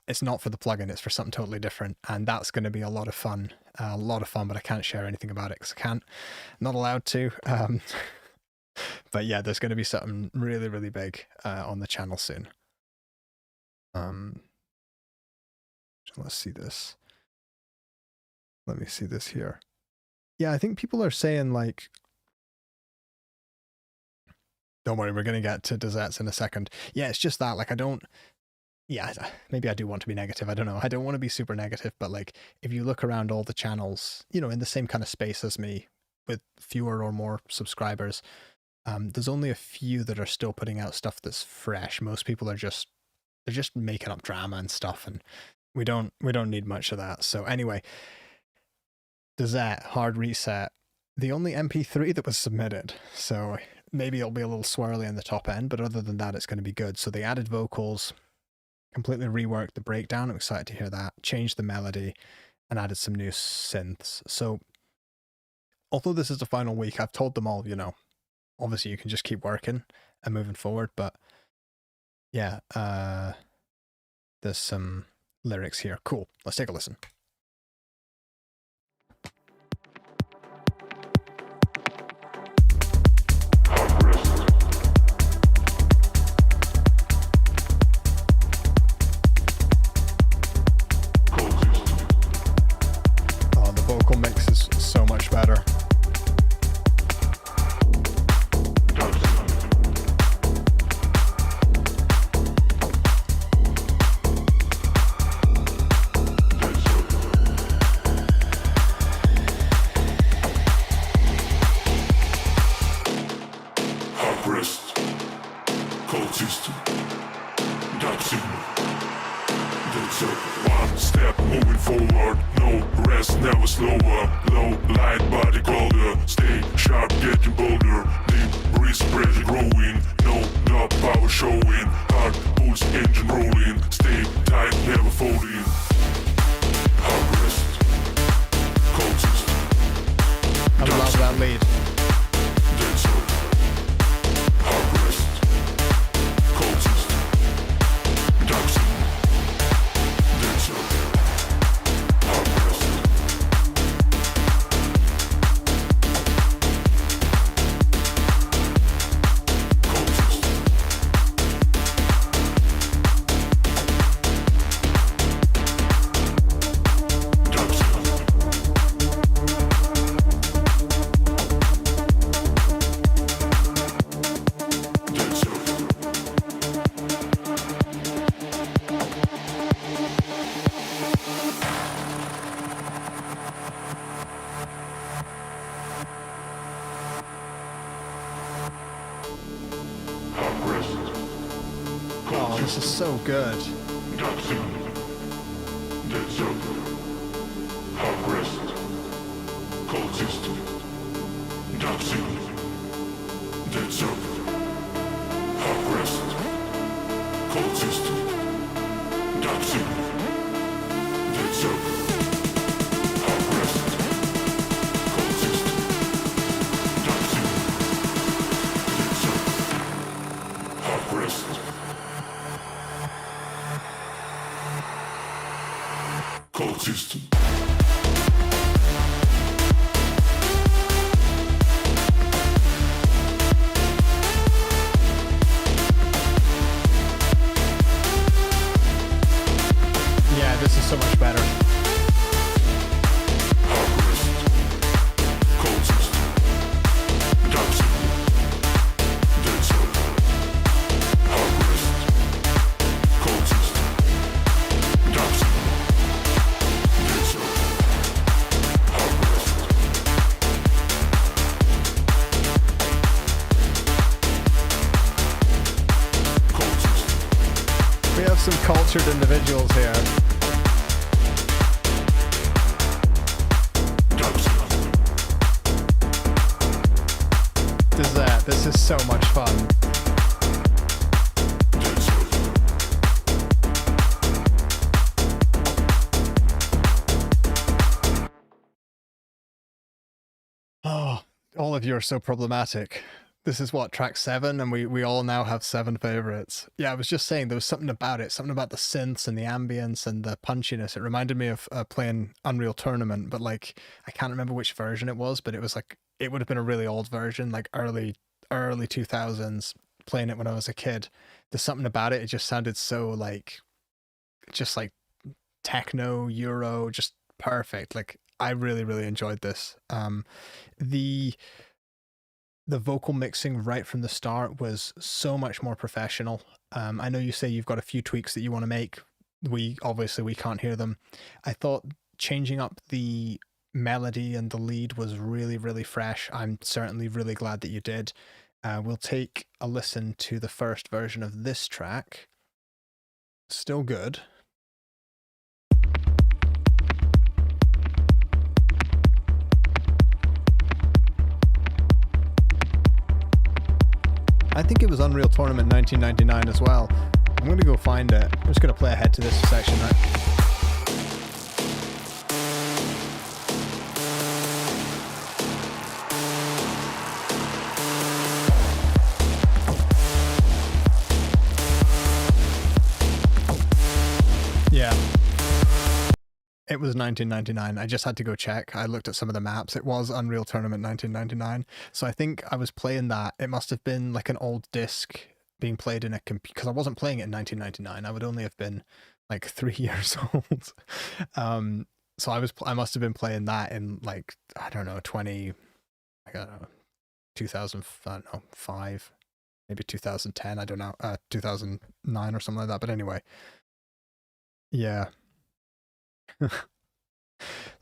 It's not for the plugin, it's for something totally different, and that's going to be a lot of fun, but I can't share anything about it because I'm not allowed to. But yeah, there's going to be something really, really big on the channel soon. Let's see this. Let me see this here. Yeah, I think people are saying like, don't worry, we're going to get to Dazette's in a second. Yeah, it's just that, like, yeah, maybe I do want to be negative. I don't know. I don't want to be super negative, but like, if you look around all the channels, you know, in the same kind of space as me with fewer or more subscribers, there's only a few that are still putting out stuff that's fresh. Most people are just making up drama and stuff, and we don't need much of that. So anyway, Dazette, Hard Reset, the only MP3 that was submitted. So maybe it'll be a little swirly in the top end, but other than that, it's going to be good. So they added vocals, completely reworked the breakdown. I'm excited to hear that. Changed the melody and added some new synths. So although this is the final week, I've told them all, you know, obviously you can just keep working and moving forward, but yeah, there's some lyrics here. Cool. Let's take a listen. Oh, the vocal mix is so much better. One step moving forward, no rest, never slower. Low light body colder, stay sharp, getting bolder. Deep breeze, pressure growing, no love power showing. Heart pulse, engine rolling, stay tight, never folding. Hard rest, cold system. I love that lead. Dead zone. Hard rest, cold system. Dark zone. Dead zone. Hard rest. Cold system. Dark zone. Dead zone. Hard rest. Oh, this is so good. Dark zone. Dead zone. Hard rest. Cold system. Dark zone. Dead zone. Hard rest. Cold system. Dark zone. Dead zone. Hard rest. Cold system. Dark zone. Dead zone. Hard rest. Cold system. Yeah, this is so much better. Hard rest. Cold system. Dark zone. Dead zone. Hard rest. Cold system. Dark zone. Dead zone. Hard rest. Cold system. We have some cultured individuals here. Dark zone. Dazette, this is so much fun. Dead zone. Oh, all of you are so problematic. This is what, track 7, and we all now have 7 favorites. Yeah, I was just saying there was something about it, something about the synths and the ambience and the punchiness. It reminded me of playing Unreal Tournament, but like I can't remember which version it was, but it was like it would have been a really old version, like early 2000s. Playing it when I was a kid. There's something about it. It just sounded so like, just like techno Euro, just perfect. Like I really enjoyed this. The vocal mixing right from the start was so much more professional. I know you say you've got a few tweaks that you want to make. We can't hear them. I thought changing up the melody and the lead was really fresh. I'm certainly really glad that you did. We'll take a listen to the first version of this track. Still good. I think it was Unreal Tournament 1999 as well. I'm going to go find it. I'm just going to play ahead to this section now. Yeah. It was 1999. I just had to go check. I looked at some of the maps. It was Unreal Tournament 1999. So I think I was playing that. It must have been like an old disc being played in a computer, because I wasn't playing it in 1999. I would only have been like 3 years old. So I must have been playing that in like, I don't know, 2005, maybe 2010. I don't know, 2009 or something like that. But anyway, yeah.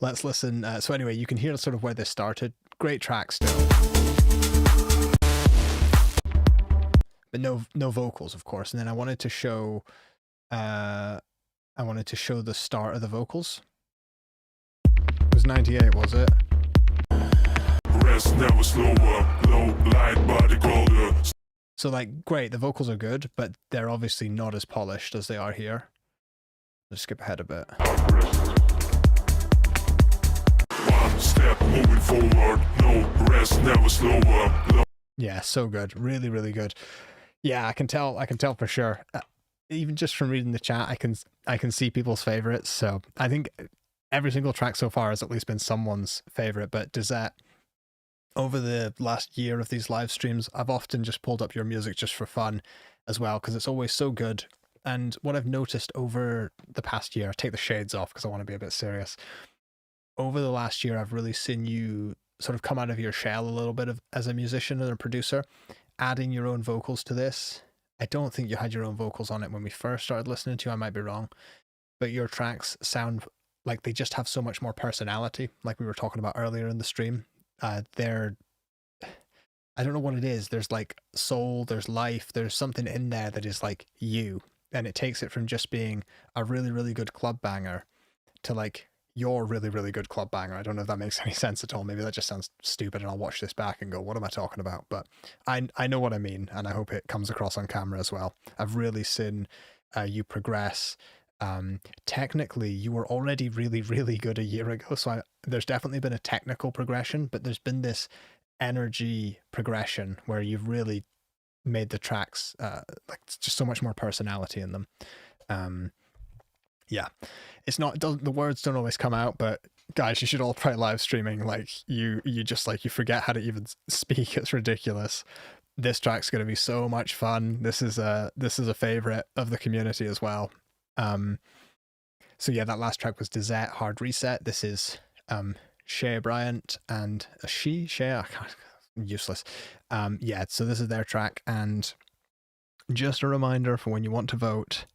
Let's listen. So anyway, you can hear sort of where this started. Great track still, but no vocals, of course. And then I wanted to show the start of the vocals. It was 98, was it? Rest never slower, low light body colder. So like, great, the vocals are good, but they're obviously not as polished as they are here. Let's skip ahead a bit. One step moving forward, no rest never slower. Yeah, so good, really, really good. Yeah, I can tell for sure. Even just from reading the chat, I can see people's favorites. So I think every single track so far has at least been someone's favorite. But Dazette, over the last year of these live streams, I've often just pulled up your music just for fun as well, because it's always so good. And what I've noticed over the past year, take the shades off because I want to be a bit serious. Over the last year, I've really seen you sort of come out of your shell a little bit as a musician and a producer, adding your own vocals to this. I don't think you had your own vocals on it when we first started listening to you. I might be wrong, but your tracks sound like they just have so much more personality, like we were talking about earlier in the stream. I don't know what it is. There's like soul, there's life, there's something in there that is like you. And it takes it from just being a really, really good club banger to like your really, really good club banger. I don't know if that makes any sense at all. Maybe that just sounds stupid and I'll watch this back and go, what am I talking about? But I know what I mean, and I hope it comes across on camera as well. I've really seen you progress. Technically, you were already really, really good a year ago. So there's definitely been a technical progression, but there's been this energy progression where you've really made the tracks like just so much more personality in them. Yeah, it's not, the words don't always come out, but guys, you should all try live streaming. Like you just like, you forget how to even speak. It's ridiculous. This track's going to be so much fun. This is a favorite of the community as well. So yeah, that last track was Dazette, Hard Reset. This is Sha Bryant and Sha, useless. Yeah, so this is their track, and just a reminder for when you want to vote,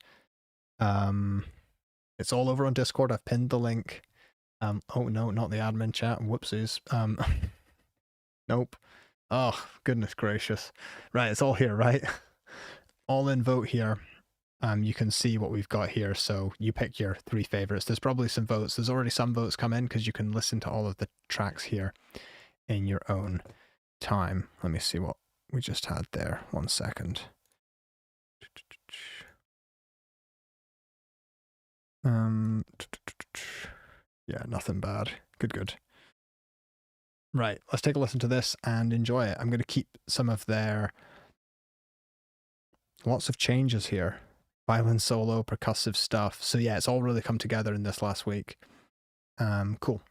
it's all over on Discord. I've pinned the link. Oh no, not the admin chat. Whoopsies. Nope. Oh, goodness gracious. Right, it's all here, right? All in vote here. You can see what we've got here. So you pick your 3 favorites. There's probably some votes. There's already some votes come in because you can listen to all of the tracks here in your own time. Let me see what we just had there. 1 second. Yeah, nothing bad. Good. Right, let's take a listen to this and enjoy it. I'm going to keep some of their lots of changes here. Violin solo, percussive stuff. So yeah, it's all really come together in this last week. Cool.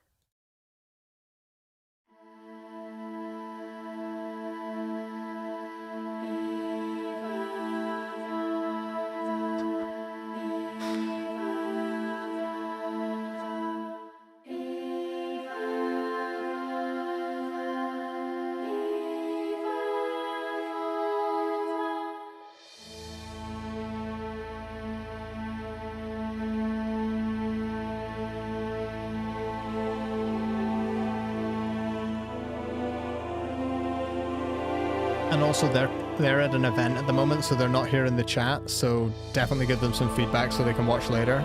And also they're at an event at the moment, so they're not here in the chat, so definitely give them some feedback so they can watch later.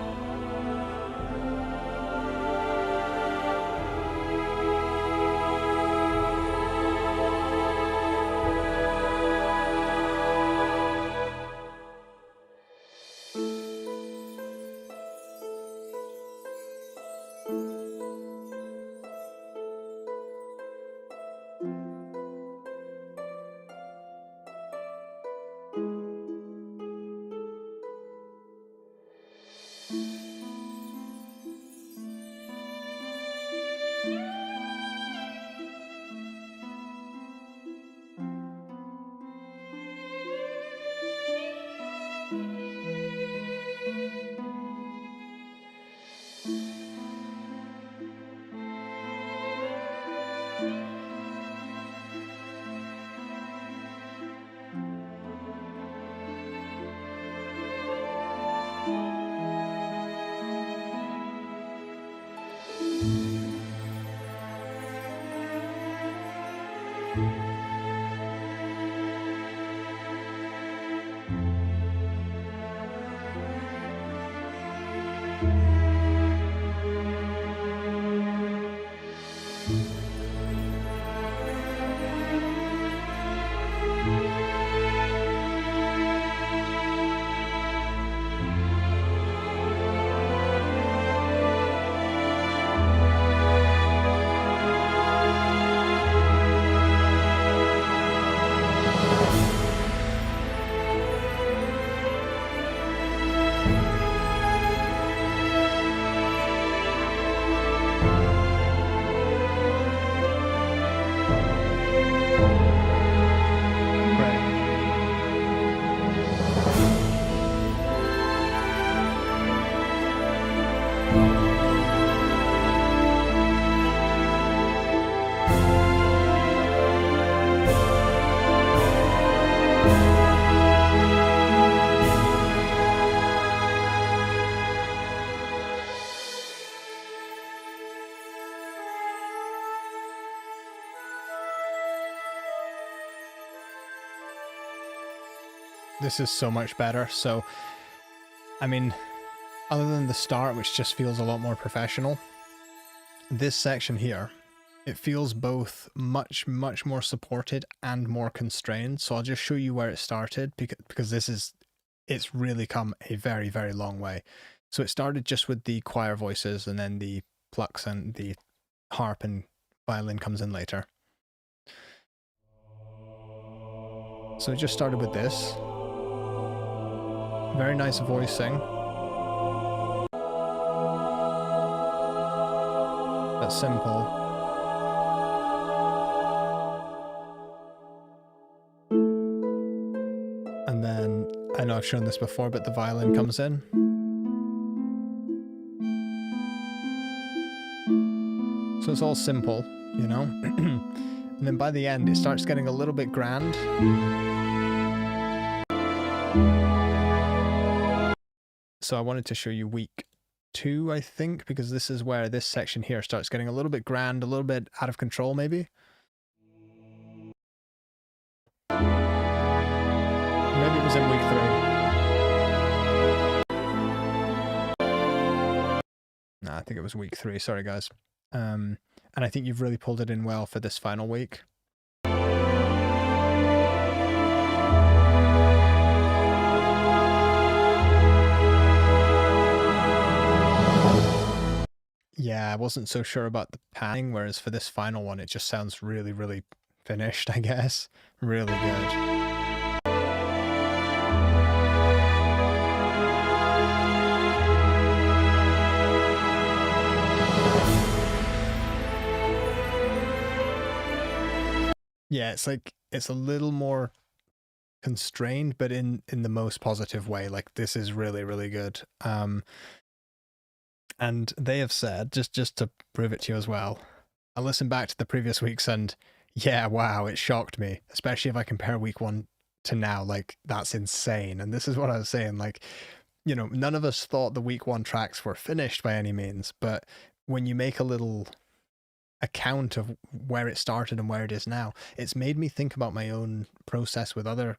this is so much better. So, I mean, other than the start, which just feels a lot more professional, this section here, it feels both much more supported and more constrained. So I'll just show you where it started, because it's really come a very, very long way. So it started just with the choir voices, and then the plucks and the harp and violin comes in later. So it just started with this. Very nice voicing. But simple. And then, I know I've shown this before, but the violin comes in. So it's all simple, you know? And then by the end, it starts getting a little bit grand. So I wanted to show you week 2, I think, because this is where this section here starts getting a little bit grand, a little bit out of control, maybe. Maybe it was in week 3. No, I think it was week 3. Sorry, guys. And I think you've really pulled it in well for this final week. Yeah, I wasn't so sure about the panning, whereas for this final one, it just sounds really, really finished, I guess. Really good. Yeah, it's like, it's a little more constrained, but in the most positive way. Like, this is really, really good. And they have said, just to prove it to you as well, I listened back to the previous weeks and yeah, wow, it shocked me, especially if I compare week 1 to now. Like, that's insane. And this is what I was saying, like, you know, none of us thought the week 1 tracks were finished by any means, but when you make a little account of where it started and where it is now, it's made me think about my own process with other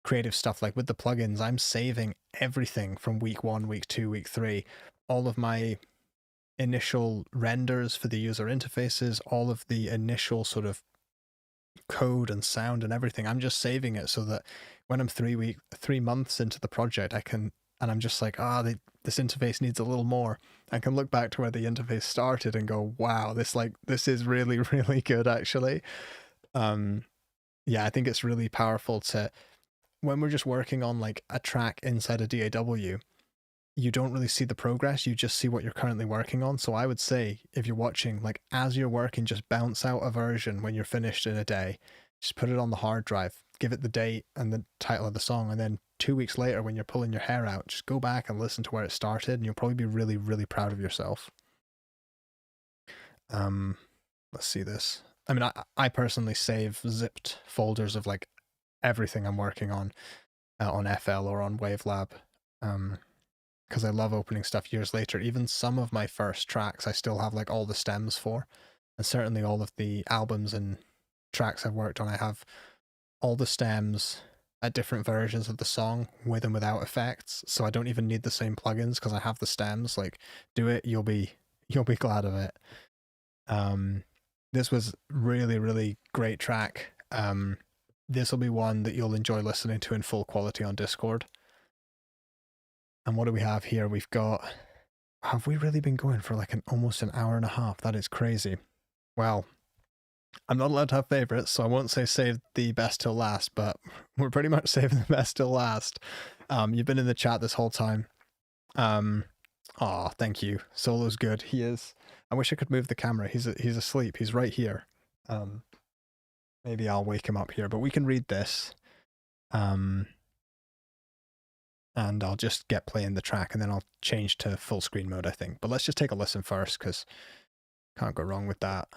creative stuff. Like with the plugins, I'm saving everything from week 1, week 2, week 3, all of my initial renders for the user interfaces, all of the initial sort of code and sound and everything. I'm just saving it so that when I'm 3 months into the project, I can, and I'm just like, this interface needs a little more. I can look back to where the interface started and go, wow, this is really, really good, actually. Yeah, I think it's really powerful to, when we're just working on like a track inside a DAW, you don't really see the progress, you just see what you're currently working on. So I would say, if you're watching, like as you're working, just bounce out a version when you're finished in a day, just put it on the hard drive, give it the date and the title of the song, and then 2 weeks later when you're pulling your hair out, just go back and listen to where it started, and you'll probably be really, really proud of yourself. Let's see this. I mean, I personally save zipped folders of like everything I'm working on FL or on Wavelab, because I love opening stuff years later. Even some of my first tracks, I still have like all the stems for, and certainly all of the albums and tracks I've worked on, I have all the stems at different versions of the song with and without effects, so I don't even need the same plugins because I have the stems. Like, do it, you'll be glad of it. This was really, really great track. This will be one that you'll enjoy listening to in full quality on Discord. And what do we have here? We've got, have we really been going for like almost an hour and a half? That is crazy. Well, I'm not allowed to have favorites, so I won't say save the best till last, but we're pretty much saving the best till last. You've been in the chat this whole time. Thank you. Solo's good. He is. I wish I could move the camera. He's asleep. He's right here. Maybe I'll wake him up here, but we can read this. And I'll just get playing the track, and then I'll change to full screen mode, I think. But let's just take a listen first, because can't go wrong with that.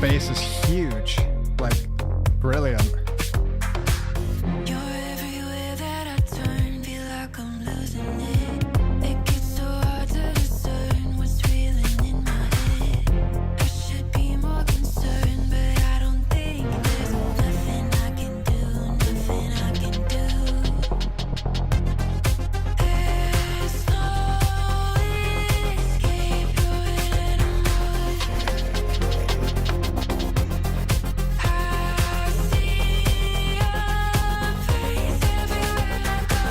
bass is huge. Like, brilliant. You're everywhere that I turn, feel like I'm losing it. It gets so hard to discern what's reeling in my head. I should be more concerned, but I don't think there's nothing I can do, nothing I can do. There's no escape, you're in a motion. I see your face everywhere I go.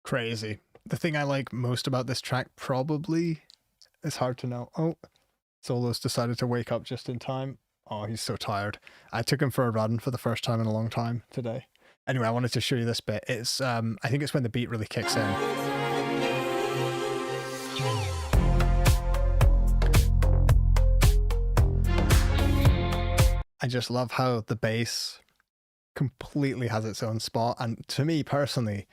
Crazy. The thing I like most about this track probably, it's hard to know. Oh, Solo's decided to wake up just in time. Oh, he's so tired. I took him for a run for the first time in a long time today. Anyway, I wanted to show you this bit. It's I think it's when the beat really kicks in. I just love how the bass completely has its own spot, and to me personally,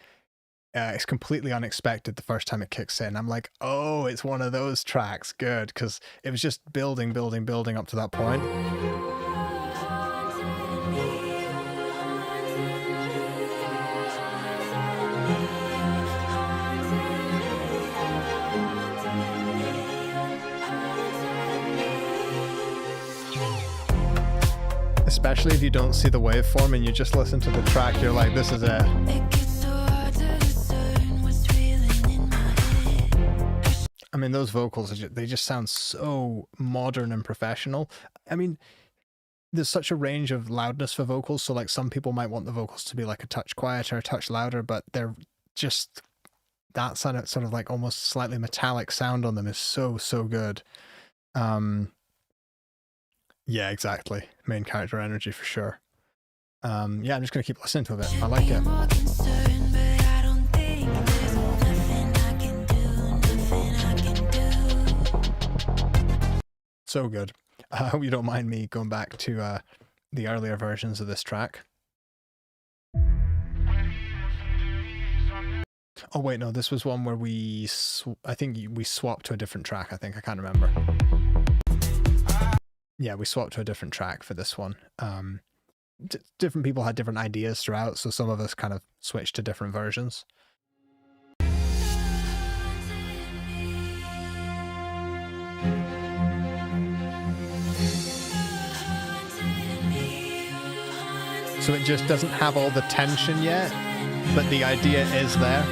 it's completely unexpected the first time it kicks in. I'm like, oh, it's one of those tracks. Good, because it was just building up to that point. Especially if you don't see the waveform and you just listen to the track, you're like, this is it. It gets so hard to discern what's reeling in my head. I mean, those vocals, they just sound so modern and professional. I mean, there's such a range of loudness for vocals. So like some people might want the vocals to be like a touch quieter, a touch louder, but they're just, that sort of like almost slightly metallic sound on them is so good. Yeah, exactly. Main character energy for sure. Yeah, I'm just going to keep listening to it. I like it. More concerned, but I don't think there's nothing I can do, nothing I can do. So good. I hope you don't mind me going back to the earlier versions of this track. Oh wait, no, this was one where I think we swapped to a different track. I think I can't remember. Yeah, we swapped to a different track for this one. Different people had different ideas throughout, so some of us kind of switched to different versions. So it just doesn't have all the tension yet, but the idea is there.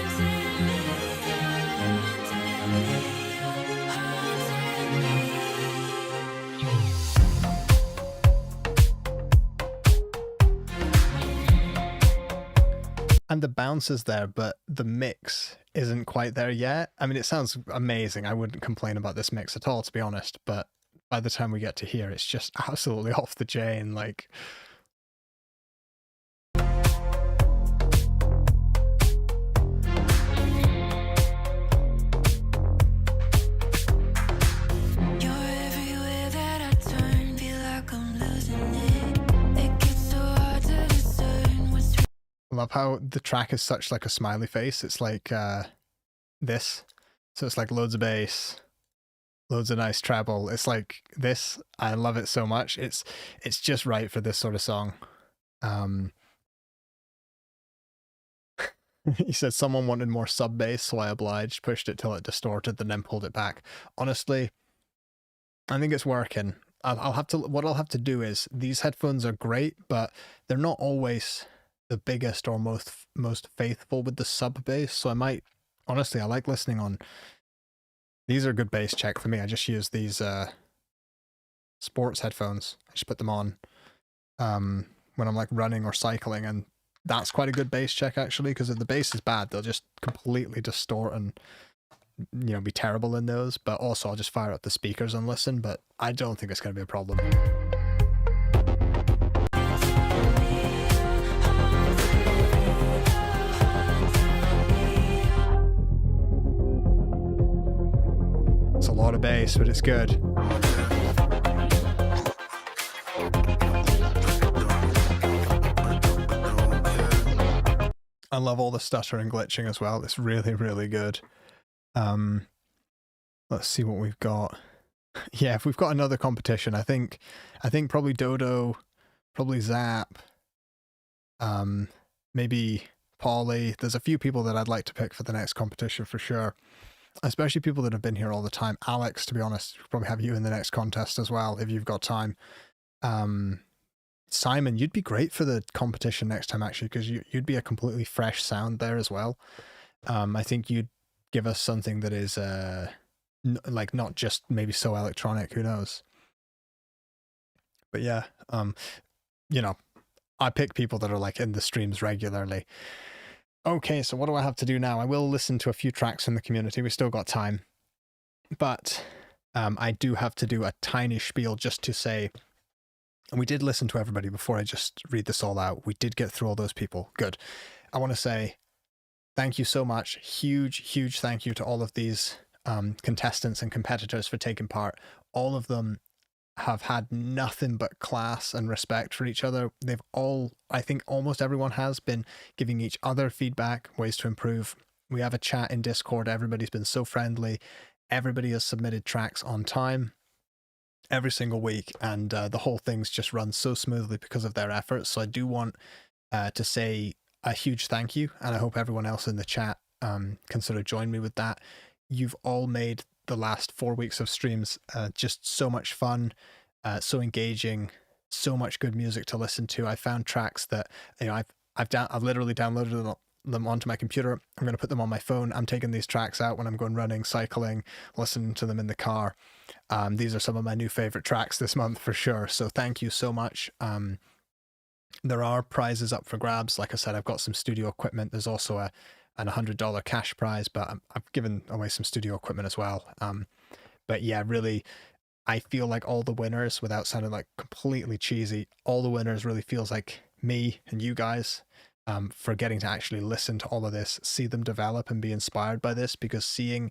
And the bounce is there, but the mix isn't quite there yet. I mean, it sounds amazing. I wouldn't complain about this mix at all, to be honest. But by the time we get to here, it's just absolutely off the chain. Like, I love how the track is such like a smiley face. It's like this. So it's like loads of bass, loads of nice treble. It's like this. I love it so much. It's just right for this sort of song. He said someone wanted more sub bass, so I obliged, pushed it till it distorted, then pulled it back. Honestly, I think it's working. I'll have to, what I'll have to do is, these headphones are great, but they're not always the biggest or most faithful with the sub bass. So I might, honestly, I like listening on, these are good bass check for me. I just use these sports headphones. I just put them on when I'm like running or cycling, and that's quite a good bass check actually, because if the bass is bad, they'll just completely distort and, you know, be terrible in those. But also I'll just fire up the speakers and listen, but I don't think it's going to be a problem. It's a lot of bass, but it's good. I love all the stutter and glitching as well. It's really, really good. Let's see what we've got. Yeah, if we've got another competition, I think probably Dodo, probably Zap, maybe Polly. There's a few people that I'd like to pick for the next competition for sure. Especially people that have been here all the time. Alex, to be honest, we'll probably have you in the next contest as well if you've got time. Simon, you'd be great for the competition next time actually, because you'd be a completely fresh sound there as well. I think you'd give us something that is like not just maybe so electronic, who knows. But yeah, you know, I pick people that are like in the streams regularly. Okay, so what do I have to do now? I will listen to a few tracks in the community. We still got time. But I do have to do a tiny spiel just to say, and we did listen to everybody before I just read this all out. We did get through all those people. Good. I want to say thank you so much. Huge thank you to all of these contestants and competitors for taking part. All of them have had nothing but class and respect for each other. They've all, I think almost everyone has been giving each other feedback, ways to improve. We have a chat in Discord. Everybody's been so friendly. Everybody has submitted tracks on time every single week, and the whole thing's just run so smoothly because of their efforts. So I do want to say a huge thank you, and I hope everyone else in the chat can sort of join me with that. You've all made the last 4 weeks of streams just so much fun, so engaging, so much good music to listen to. I found tracks that, you know, I've literally downloaded them onto my computer. I'm going to put them on my phone. I'm taking these tracks out when I'm going running, cycling, listening to them in the car. These are some of my new favorite tracks this month for sure. So thank you so much. There are prizes up for grabs. Like I said, I've got some studio equipment. There's also an $100 cash prize, but I've given away some studio equipment as well. But yeah, really, I feel like all the winners, without sounding like completely cheesy, all the winners really feels like me and you guys, for getting to actually listen to all of this, see them develop and be inspired by this, because seeing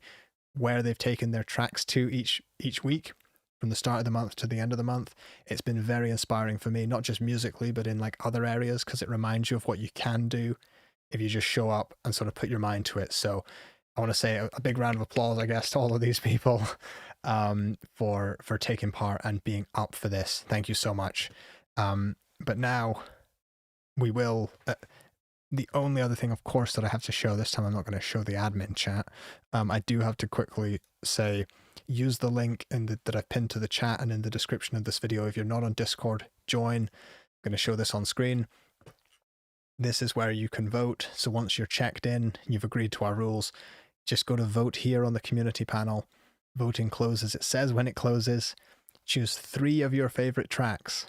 where they've taken their tracks to each week, from the start of the month to the end of the month, it's been very inspiring for me, not just musically, but in like other areas, because it reminds you of what you can do if you just show up and sort of put your mind to it. So I want to say a big round of applause, I guess, to all of these people for taking part and being up for this. Thank you so much. But now we will... the only other thing, of course, that I have to show this time, I'm not going to show the admin chat. I do have to quickly say, use the link that I've pinned to the chat and in the description of this video. If you're not on Discord, join. I'm going to show this on screen. This is where you can vote. So once you're checked in, you've agreed to our rules, just go to vote here on the community panel. Voting closes. It says when it closes. Choose 3 of your favorite tracks.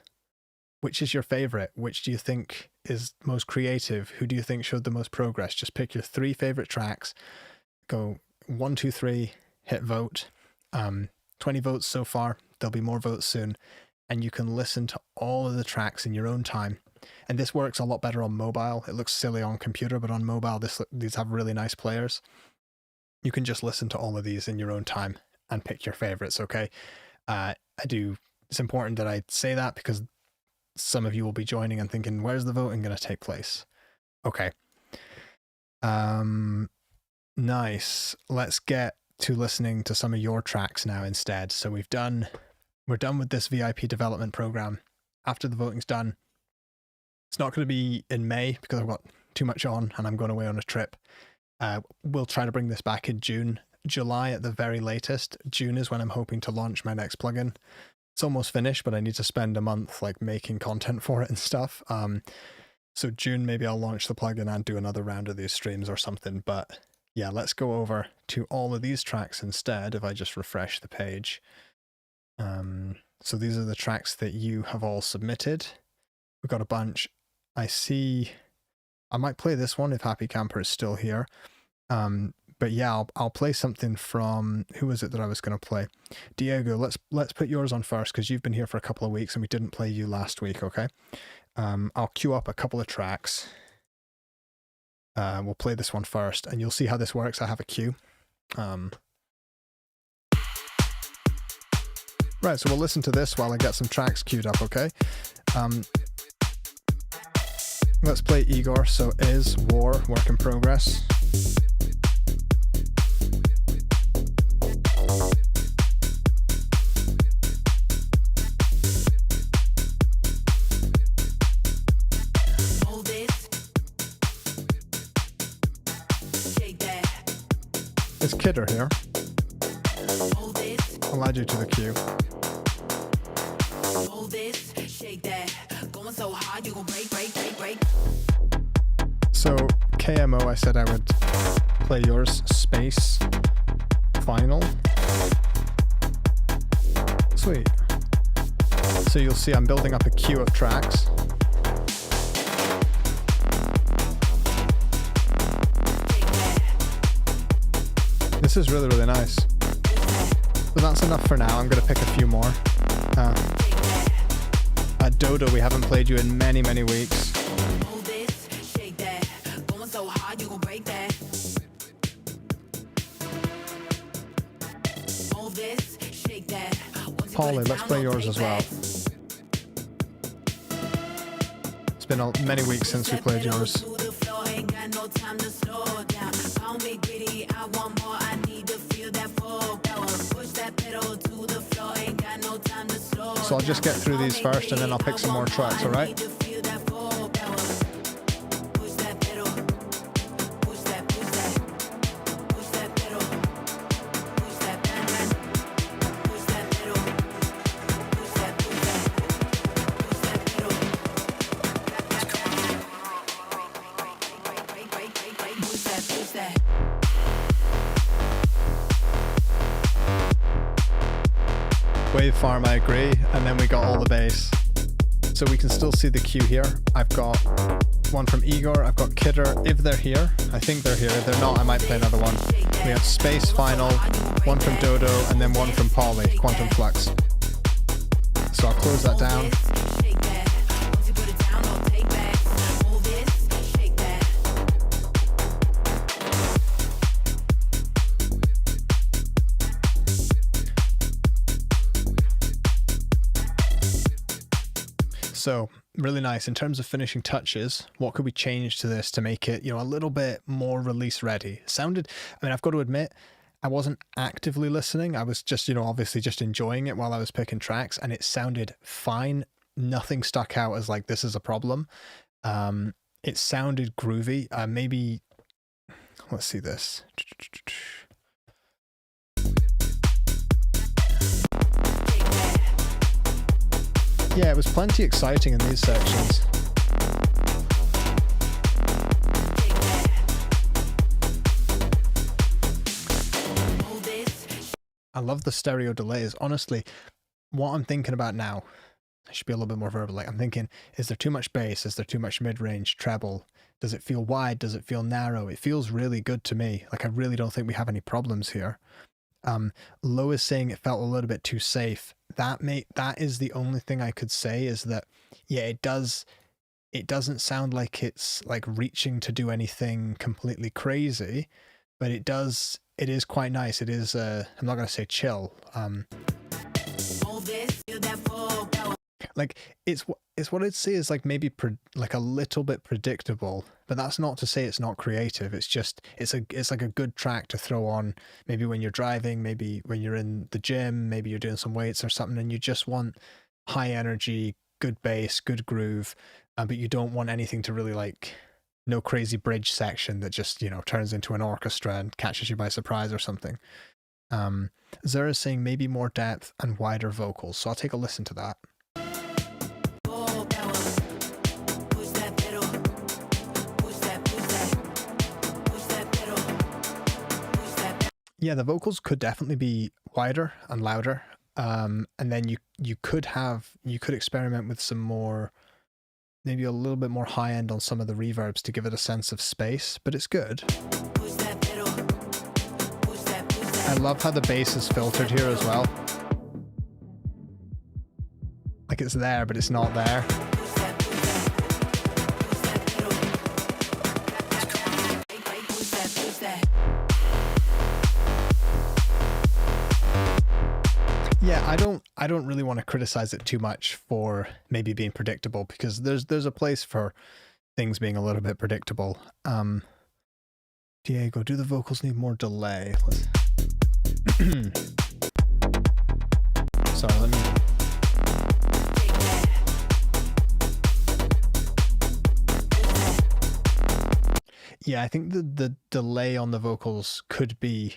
Which is your favorite? Which do you think is most creative? Who do you think showed the most progress? Just pick your 3 favorite tracks. Go 1, 2, 3, hit vote. 20 votes so far. There'll be more votes soon. And you can listen to all of the tracks in your own time. And this works a lot better on mobile. It looks silly on computer, but on mobile, these have really nice players. You can just listen to all of these in your own time and pick your favorites, okay? It's important that I say that because some of you will be joining and thinking, where's the voting going to take place? Okay. Nice. Let's get to listening to some of your tracks now instead. So we're done with this VIP development program. After the voting's done, it's not going to be in May because I've got too much on and I'm going away on a trip. We'll try to bring this back in June, July at the very latest. June is when I'm hoping to launch my next plugin. It's almost finished, but I need to spend a month like making content for it and stuff. So June, maybe I'll launch the plugin and do another round of these streams or something. But yeah, let's go over to all of these tracks instead. If I just refresh the page. So these are the tracks that you have all submitted. We've got a bunch. I see, I might play this one if Happy Camper is still here. But yeah, I'll play something from, who was it that I was going to play? Diego, let's put yours on first because you've been here for a couple of weeks and we didn't play you last week, okay? I'll queue up a couple of tracks. We'll play this one first and you'll see how this works. I have a queue. Right, so we'll listen to this while I get some tracks queued up, okay? Let's play Igor, so Is, War, Work in Progress. It's Kidder here. I'll add you to the queue. So KMO, I said I would play yours, space, final. Sweet. So you'll see I'm building up a queue of tracks. This is really, really nice. So that's enough for now. I'm going to pick a few more. At Dodo, we haven't played you in many, many weeks. Polly, let's play yours as well. It's been many weeks since we played yours. So I'll just get through these first and then I'll pick some more tracks, alright? Wavefarm, I agree, and then we got all the bass. So we can still see the queue here. I've got one from Igor, I've got Kidder, if they're here. I think they're here, if they're not I might play another one. We have Space Final, one from Dodo, and then one from Polly, Quantum Flux. So I'll close that down. So really nice. In terms of finishing touches, what could we change to this to make it, a little bit more release ready? I've got to admit, I wasn't actively listening. I was just, obviously just enjoying it while I was picking tracks and it sounded fine. Nothing stuck out as like, this is a problem. It sounded groovy. Maybe, let's see this. Yeah, it was plenty exciting in these sections. I love the stereo delays. Honestly, what I'm thinking about now, I should be a little bit more verbal. Like I'm thinking, is there too much bass? Is there too much mid-range treble? Does it feel wide? Does it feel narrow? It feels really good to me. Like I really don't think we have any problems here. Lo is saying it felt a little bit too safe. That is the only thing I could say is that, yeah, it doesn't sound like it's like reaching to do anything completely crazy, but it is quite nice. It is, I'm not going to say chill. Like it's what I'd say is like maybe like a little bit predictable, but that's not to say it's not creative. It's just it's like a good track to throw on maybe when you're driving, maybe when you're in the gym, maybe you're doing some weights or something and you just want high energy, good bass, good groove, but you don't want anything to really like no crazy bridge section that just, turns into an orchestra and catches you by surprise or something. Zara is saying maybe more depth and wider vocals, so I'll take a listen to that. Yeah, the vocals could definitely be wider and louder, and then you could experiment with some more, maybe a little bit more high end on some of the reverbs to give it a sense of space, but it's good. I love how the bass is filtered here as well. Like it's there, but it's not there. Yeah, I don't really want to criticize it too much for maybe being predictable, because there's a place for things being a little bit predictable. Diego, do the vocals need more delay? Sorry, let me... Yeah, I think the delay on the vocals could be...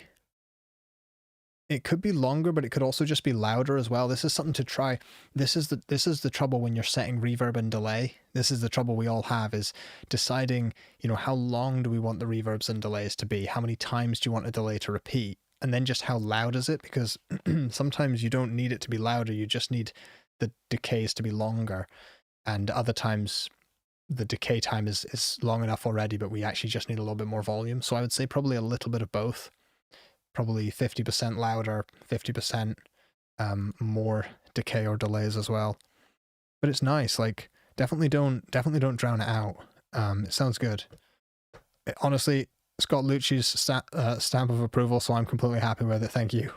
It could be longer, but it could also just be louder as well. This is something to try. This is the trouble when you're setting reverb and delay. This is the trouble we all have, is deciding, how long do we want the reverbs and delays to be? How many times do you want a delay to repeat? And then just how loud is it? Because sometimes you don't need it to be louder. You just need the decays to be longer. And other times the decay time is long enough already, but we actually just need a little bit more volume. So I would say probably a little bit of both. Probably 50% louder, 50% more decay or delays as well. But it's nice. Like, definitely don't drown it out. It sounds good. Honestly, Scott Lucci's stamp of approval, so I'm completely happy with it. Thank you.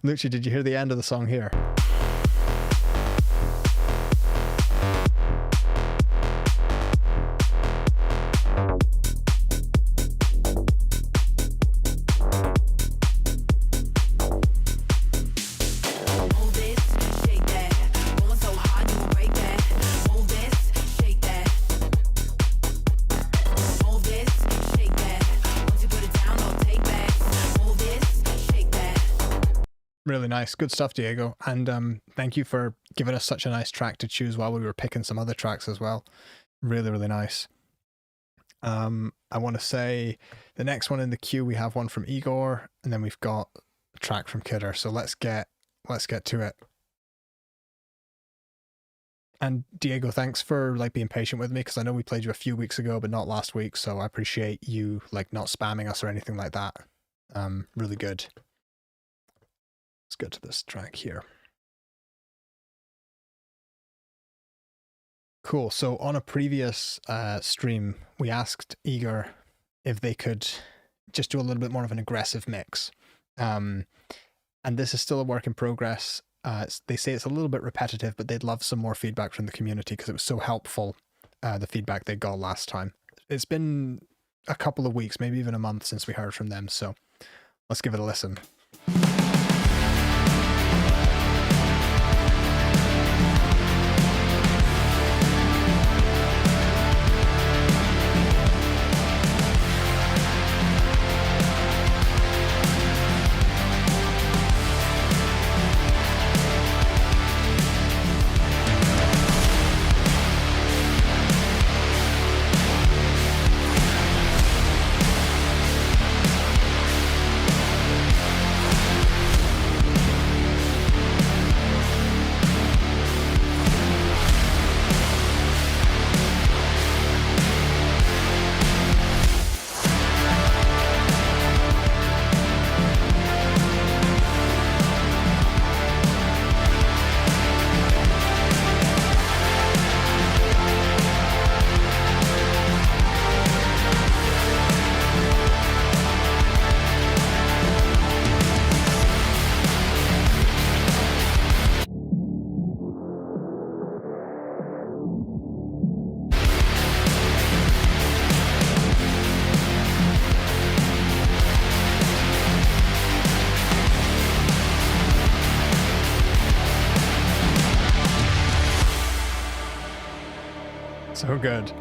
Lucci, did you hear the end of the song here? Really nice. Good stuff, Diego. And thank you for giving us such a nice track to choose while we were picking some other tracks as well. Really, really nice. I want to say the next one in the queue, we have one from Igor, and then we've got a track from Kidder. So let's get to it. And Diego, thanks for being patient with me, because I know we played you a few weeks ago, but not last week. So I appreciate you not spamming us or anything like that. Really good. Let's go to this track here. Cool. So on a previous stream, we asked Igor if they could just do a little bit more of an aggressive mix. And this is still a work in progress. They say it's a little bit repetitive, but they'd love some more feedback from the community because it was so helpful, the feedback they got last time. It's been a couple of weeks, maybe even a month since we heard from them. So let's give it a listen. So good.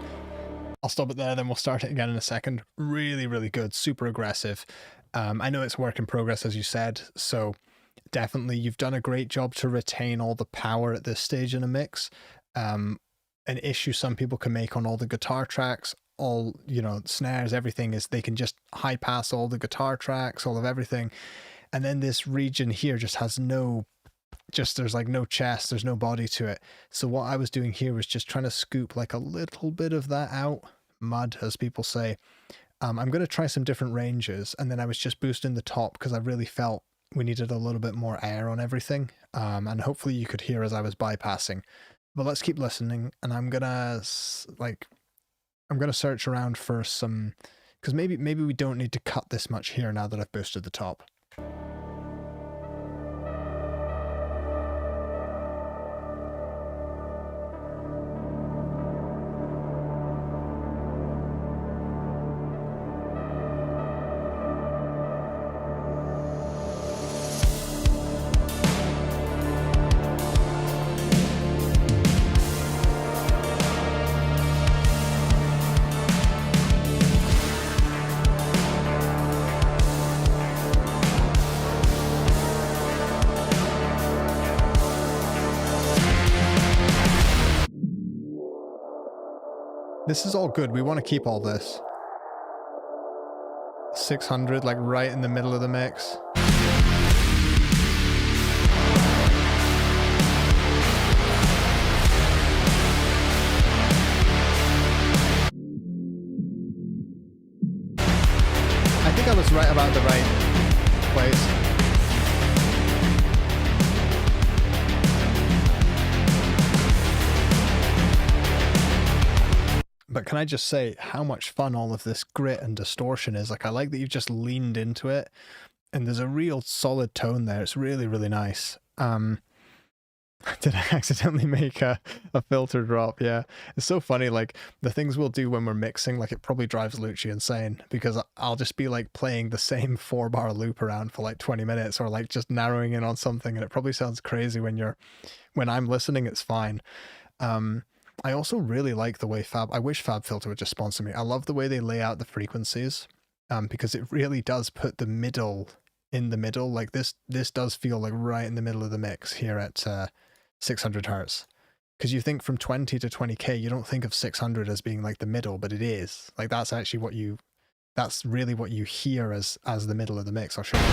I'll stop it there, then we'll start it again in a second. Really, really good, super aggressive. I know it's work in progress, as you said, so definitely you've done a great job to retain all the power at this stage in a mix. An issue some people can make on all the guitar tracks, all, you know, snares, everything, is they can just high pass all the guitar tracks, all of everything. And then this region here just has there's like no chest, there's no body to it. So what I was doing here was just trying to scoop like a little bit of that out, mud, as people say. I'm going to try some different ranges, and then I was just boosting the top because I really felt we needed a little bit more air on everything. And hopefully you could hear as I was bypassing. But let's keep listening, and I'm gonna search around for some, because maybe we don't need to cut this much here now that I've boosted the top. This is all good. We want to keep all this. 600, like right in the middle of the mix. I think I was right about the right place. But can I just say how much fun all of this grit and distortion is? Like, I like that you've just leaned into it, and there's a real solid tone there. It's really, really nice. Did I accidentally make a filter drop? Yeah. It's so funny, like, the things we'll do when we're mixing, like, it probably drives Lucci insane, because I'll just be, like, playing the same 4-bar loop around for, like, 20 minutes, or, like, just narrowing in on something, and it probably sounds crazy when I'm listening, it's fine. I also really like the way I wish FabFilter would just sponsor me. I love the way they lay out the frequencies, because it really does put the middle in the middle. Like this does feel like right in the middle of the mix here at 600 hertz. Because you think from 20 to 20k, you don't think of 600 as being like the middle, but it is. Like that's actually that's really what you hear as the middle of the mix. I'll show you.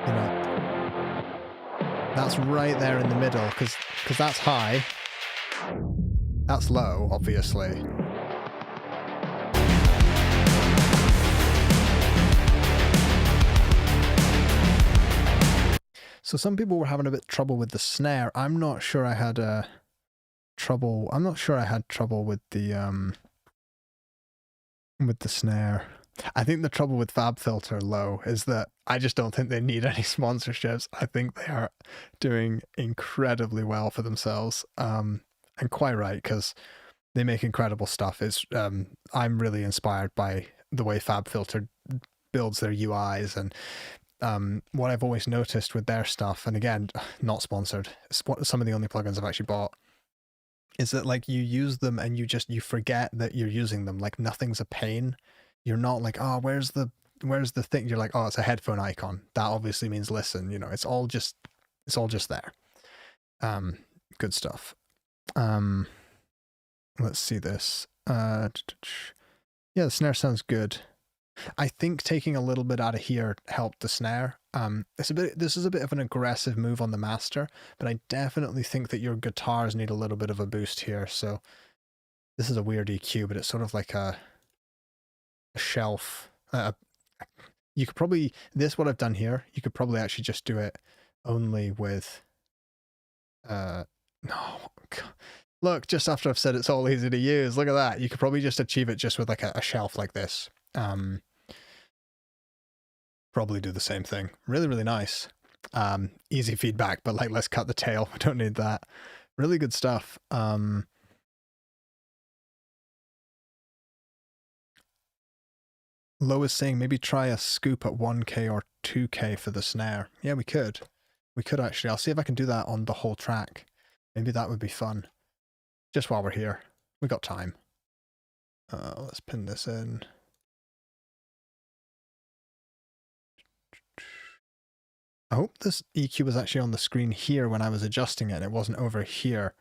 You know, that's right there in the middle, because that's high, that's low, obviously. So some people were having a bit trouble with the snare. I'm not sure I had trouble. I'm not sure I had trouble with the snare. I think the trouble with FabFilter Low is that I just don't think they need any sponsorships. I think they are doing incredibly well for themselves, and quite right, because they make incredible stuff. It's I'm really inspired by the way FabFilter builds their UIs, and what I've always noticed with their stuff, and again, not sponsored, it's some of the only plugins I've actually bought, is that like you use them and you forget that you're using them. Like nothing's a pain. You're not like, oh, where's the thing? You're like, oh, it's a headphone icon. That obviously means listen, you know, it's all just there. Good stuff. Let's see this. Yeah, the snare sounds good. I think taking a little bit out of here helped the snare. This is a bit of an aggressive move on the master, but I definitely think that your guitars need a little bit of a boost here. So this is a weird EQ, but it's sort of like a shelf. You could probably, what I've done here, you could probably actually just do it only with, no, look, just after I've said it's all easy to use, look at that. You could probably just achieve it just with like a shelf like this. Probably do the same thing. Really, really nice. Easy feedback, but like, let's cut the tail. We don't need that. Really good stuff. Lo is saying maybe try a scoop at 1k or 2k for the snare. Yeah, we could. We could actually. I'll see if I can do that on the whole track. Maybe that would be fun. just while we're here. We got time. Let's pin this in. I hope this EQ was actually on the screen here when I was adjusting it and it wasn't over here.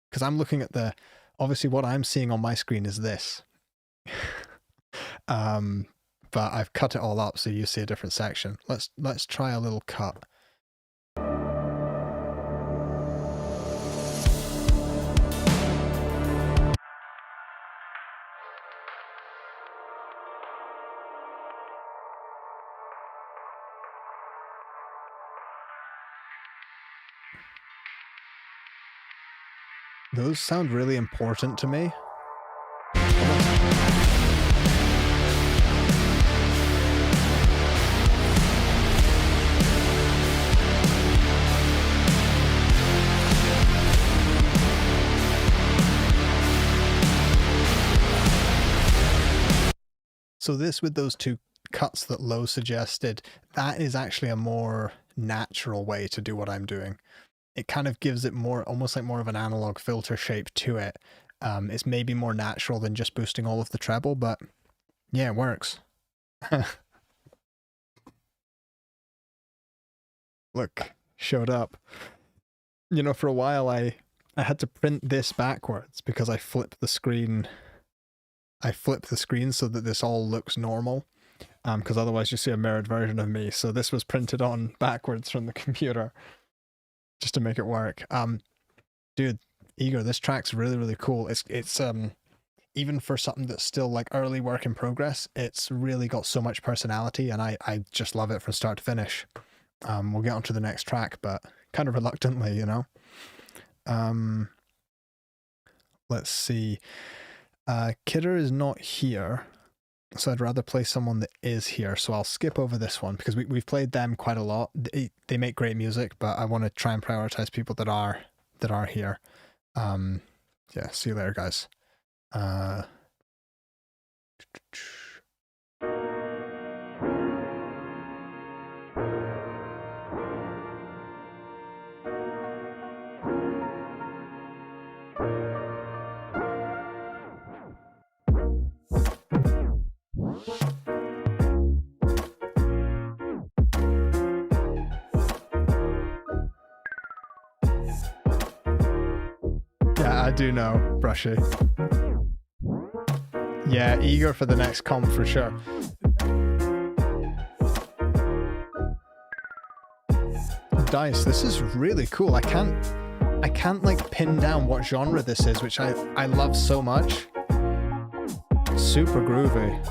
Because I'm looking at the... Obviously what I'm seeing on my screen is this. But I've cut it all up so you see a different section. Let's try a little cut. Those sound really important to me. So this with those two cuts that Lo suggested, that is actually a more natural way to do what I'm doing. It kind of gives it more, almost like more of an analog filter shape to it. It's maybe more natural than just boosting all of the treble, but yeah, it works. Look, showed up. You know, for a while I had to print this backwards because I flipped the screen. I flipped the screen so that this all looks normal. Because otherwise you see a mirrored version of me. So this was printed on backwards from the computer. Just to make it work. Dude, Igor, this track's really, really cool. It's even for something that's still like early work in progress, it's really got so much personality and I just love it from start to finish. We'll get on to the next track, but kind of reluctantly, you know. Let's see. Kidder is not here, so I'd rather play someone that is here. So I'll skip over this one because we've played them quite a lot. They make great music, but I want to try and prioritize people that are here. Yeah, see you later, guys. Yeah, I do know, Brushy. Yeah, eager for the next comp for sure. Dice, this is really cool. I can't like pin down what genre this is, which I love so much. Super groovy.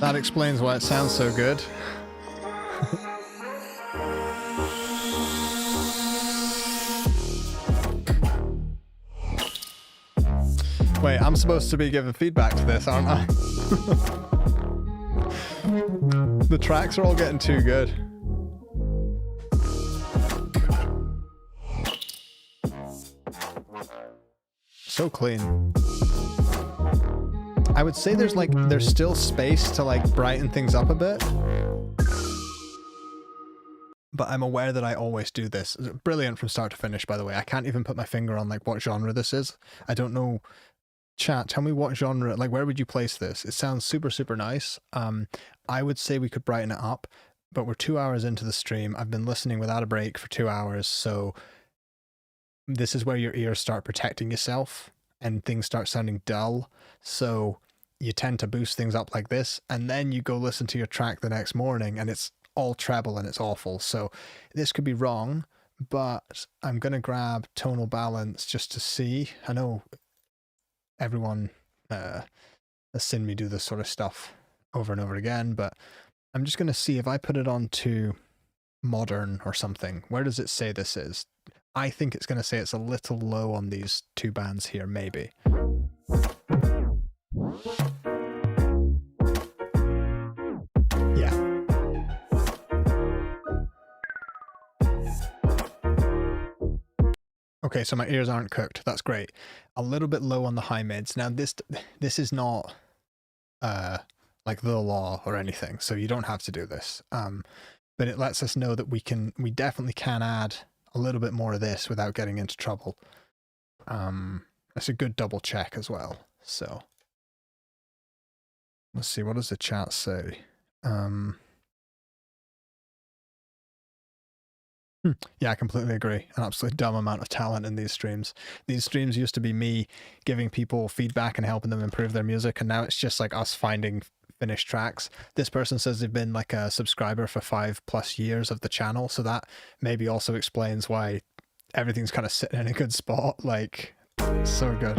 That explains why it sounds so good. Wait, I'm supposed to be giving feedback to this, aren't I? The tracks are all getting too good. So clean. I would say there's still space to like brighten things up a bit. But I'm aware that I always do this. Brilliant from start to finish, by the way. I can't even put my finger on like what genre this is. I don't know. Chat, tell me what genre, like where would you place this? It sounds super, super nice. I would say we could brighten it up, but we're 2 hours into the stream. I've been listening without a break for 2 hours. So this is where your ears start protecting yourself and things start sounding dull. So you tend to boost things up like this, and then you go listen to your track the next morning and it's all treble and it's awful. So this could be wrong, but I'm going to grab tonal balance just to see. I know everyone has seen me do this sort of stuff over and over again, but I'm just going to see if I put it onto modern or something. Where does it say this is? I think it's going to say it's a little low on these two bands here, maybe. Yeah. Okay, so my ears aren't cooked. That's great. A little bit low on the high mids. Now this is not like the law or anything, so you don't have to do this. But it lets us know that we definitely can add a little bit more of this without getting into trouble. That's a good double check as well. So let's see, what does the chat say? Yeah, I completely agree. An absolutely dumb amount of talent in these streams. These streams used to be me giving people feedback and helping them improve their music, and now it's just like us finding finished tracks. This person says they've been like a subscriber for 5+ years of the channel, so that maybe also explains why everything's kind of sitting in a good spot. Like, so good.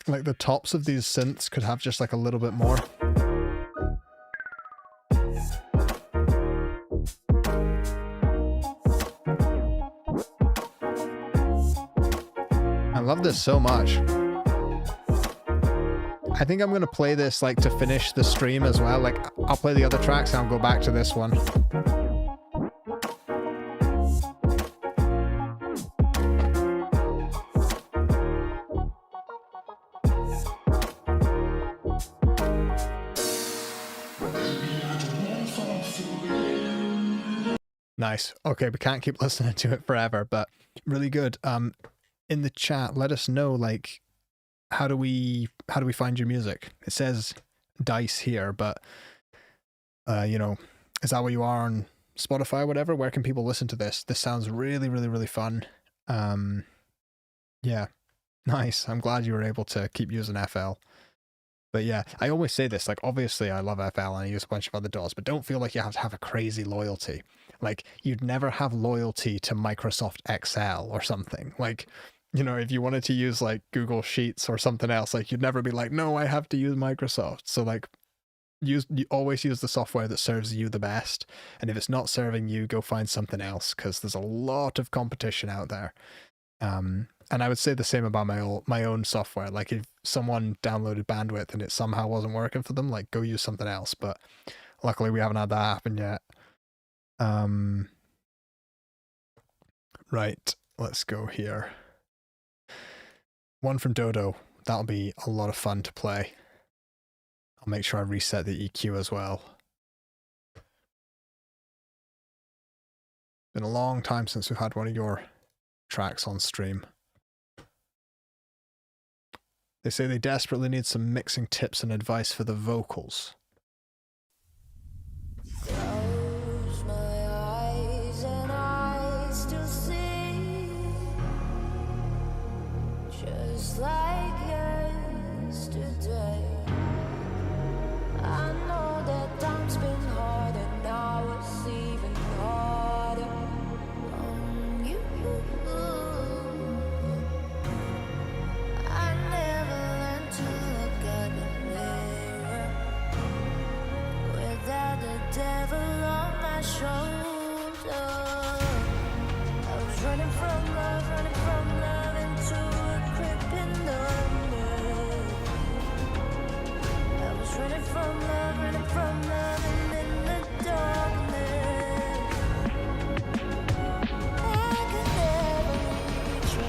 Like the tops of these synths could have just like a little bit more. I love this so much. I think I'm going to play this like to finish the stream as well. Like I'll play the other tracks and I'll go back to this one. Nice. Okay, we can't keep listening to it forever, but really good. In the chat, let us know, like, how do we find your music? It says Dice here, but you know, is that where you are on Spotify or whatever? Where can people listen to this? This sounds really, really, really fun. Yeah, nice. I'm glad you were able to keep using FL. But yeah, I always say this, like, obviously I love FL and I use a bunch of other DAWs, but don't feel like you have to have a crazy loyalty. Like, you'd never have loyalty to Microsoft Excel or something. Like, you know, if you wanted to use like Google Sheets or something else, like you'd never be like, no, I have to use Microsoft. So like, you always use the software that serves you the best. And if it's not serving you, go find something else, because there's a lot of competition out there. And I would say the same about my own software. Like if someone downloaded Bandwidth and it somehow wasn't working for them, like go use something else. But luckily we haven't had that happen yet. Right, let's go here. One from Dodo. That'll be a lot of fun to play. I'll make sure I reset the EQ as well. Been a long time since we've had one of your tracks on stream. They say they desperately need some mixing tips and advice for the vocals. Close my eyes and I still see, just like yesterday. I know that time's been hard and now it's even harder on you. I never learned to look at the mirror without the devil on my shoulder. I was running from love into a creeping number. I was running from love and in the darkness. I could never reach you.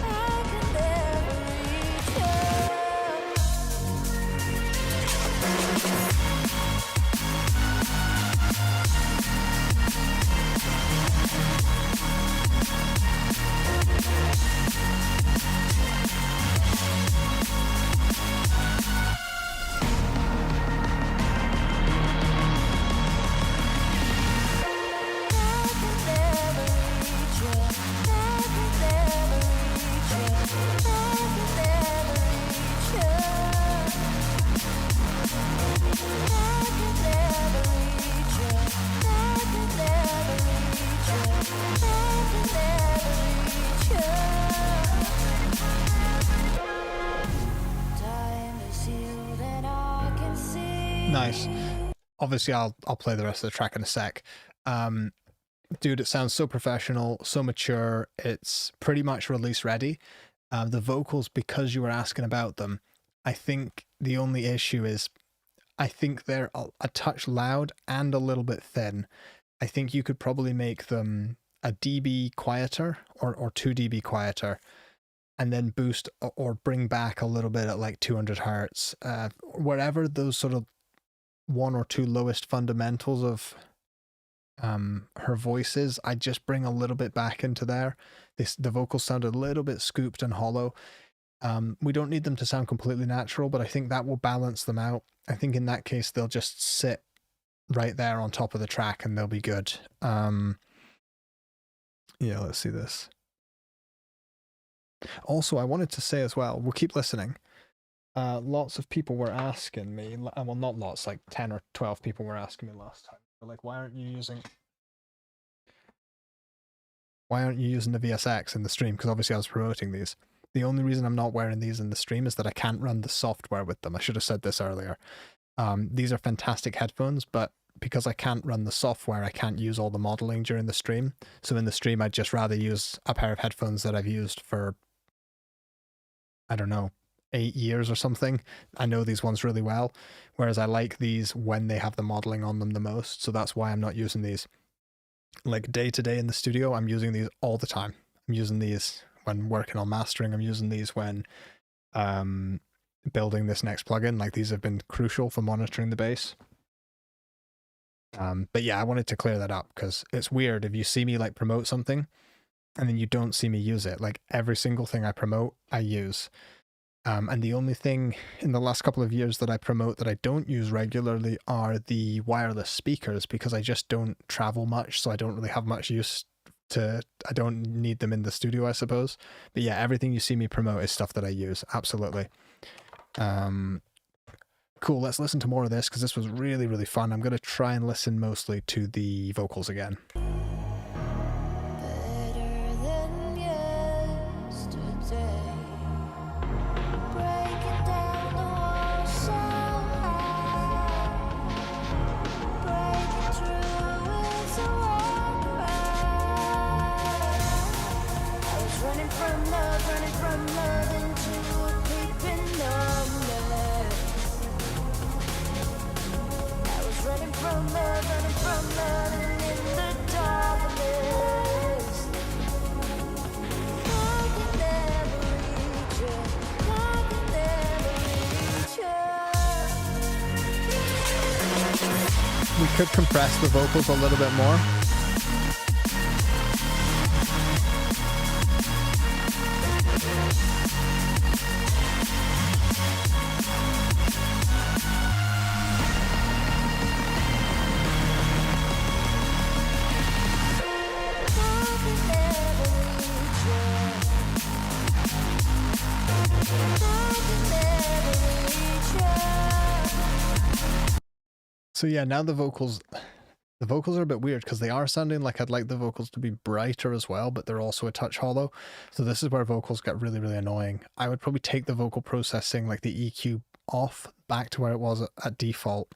I could never reach you. Nice. obviously I'll play the rest of the track in a sec. Dude, it sounds so professional, so mature. It's pretty much release ready. The vocals, because you were asking about them, I think the only issue is I think they're a touch loud and a little bit thin. I think you could probably make them a dB quieter or 2 dB quieter, and then boost or bring back a little bit at like 200 hertz. Wherever those sort of 1 or 2 lowest fundamentals of her voice is, I just bring a little bit back into there. The vocals sound a little bit scooped and hollow. We don't need them to sound completely natural, but I think that will balance them out. I think in that case they'll just sit right there on top of the track and they'll be good. Yeah, let's see this. Also, I wanted to say as well, we'll keep listening. Lots of people were asking me, well, not lots, like 10 or 12 people were asking me last time. They're like, why aren't you using the VSX in the stream? Because obviously I was promoting these. The only reason I'm not wearing these in the stream is that I can't run the software with them. I should have said this earlier. These are fantastic headphones, but because I can't run the software, I can't use all the modeling during the stream. So in the stream, I'd just rather use a pair of headphones that I've used for, I don't know, 8 years or something. I know these ones really well, whereas I like these when they have the modeling on them the most. So that's why I'm not using these. Like day to day in the studio, I'm using these all the time. I'm using these when working on mastering. I'm using these when building this next plugin. Like, these have been crucial for monitoring the bass. But yeah, I wanted to clear that up because it's weird if you see me like promote something and then you don't see me use it. Like, every single thing I promote, I use. And the only thing in the last couple of years that I promote that I don't use regularly are the wireless speakers, because I just don't travel much, so I don't really have much use to, I don't need them in the studio, I suppose. But yeah, everything you see me promote is stuff that I use, absolutely. Cool, let's listen to more of this because this was really, really fun. I'm going to try and listen mostly to the vocals again. Better than yesterday. Breaking down the walls so high. Breaking through with a war cry. I was running from love into a creeping numbness. I was running from love and in the darkness. I can never reach you. I can never reach you. We could compress the vocals a little bit more. So yeah, now the vocals are a bit weird because they are sounding like I'd like the vocals to be brighter as well, but they're also a touch hollow. So this is where vocals get really, really annoying. I would probably take the vocal processing, like the EQ, off back to where it was at default.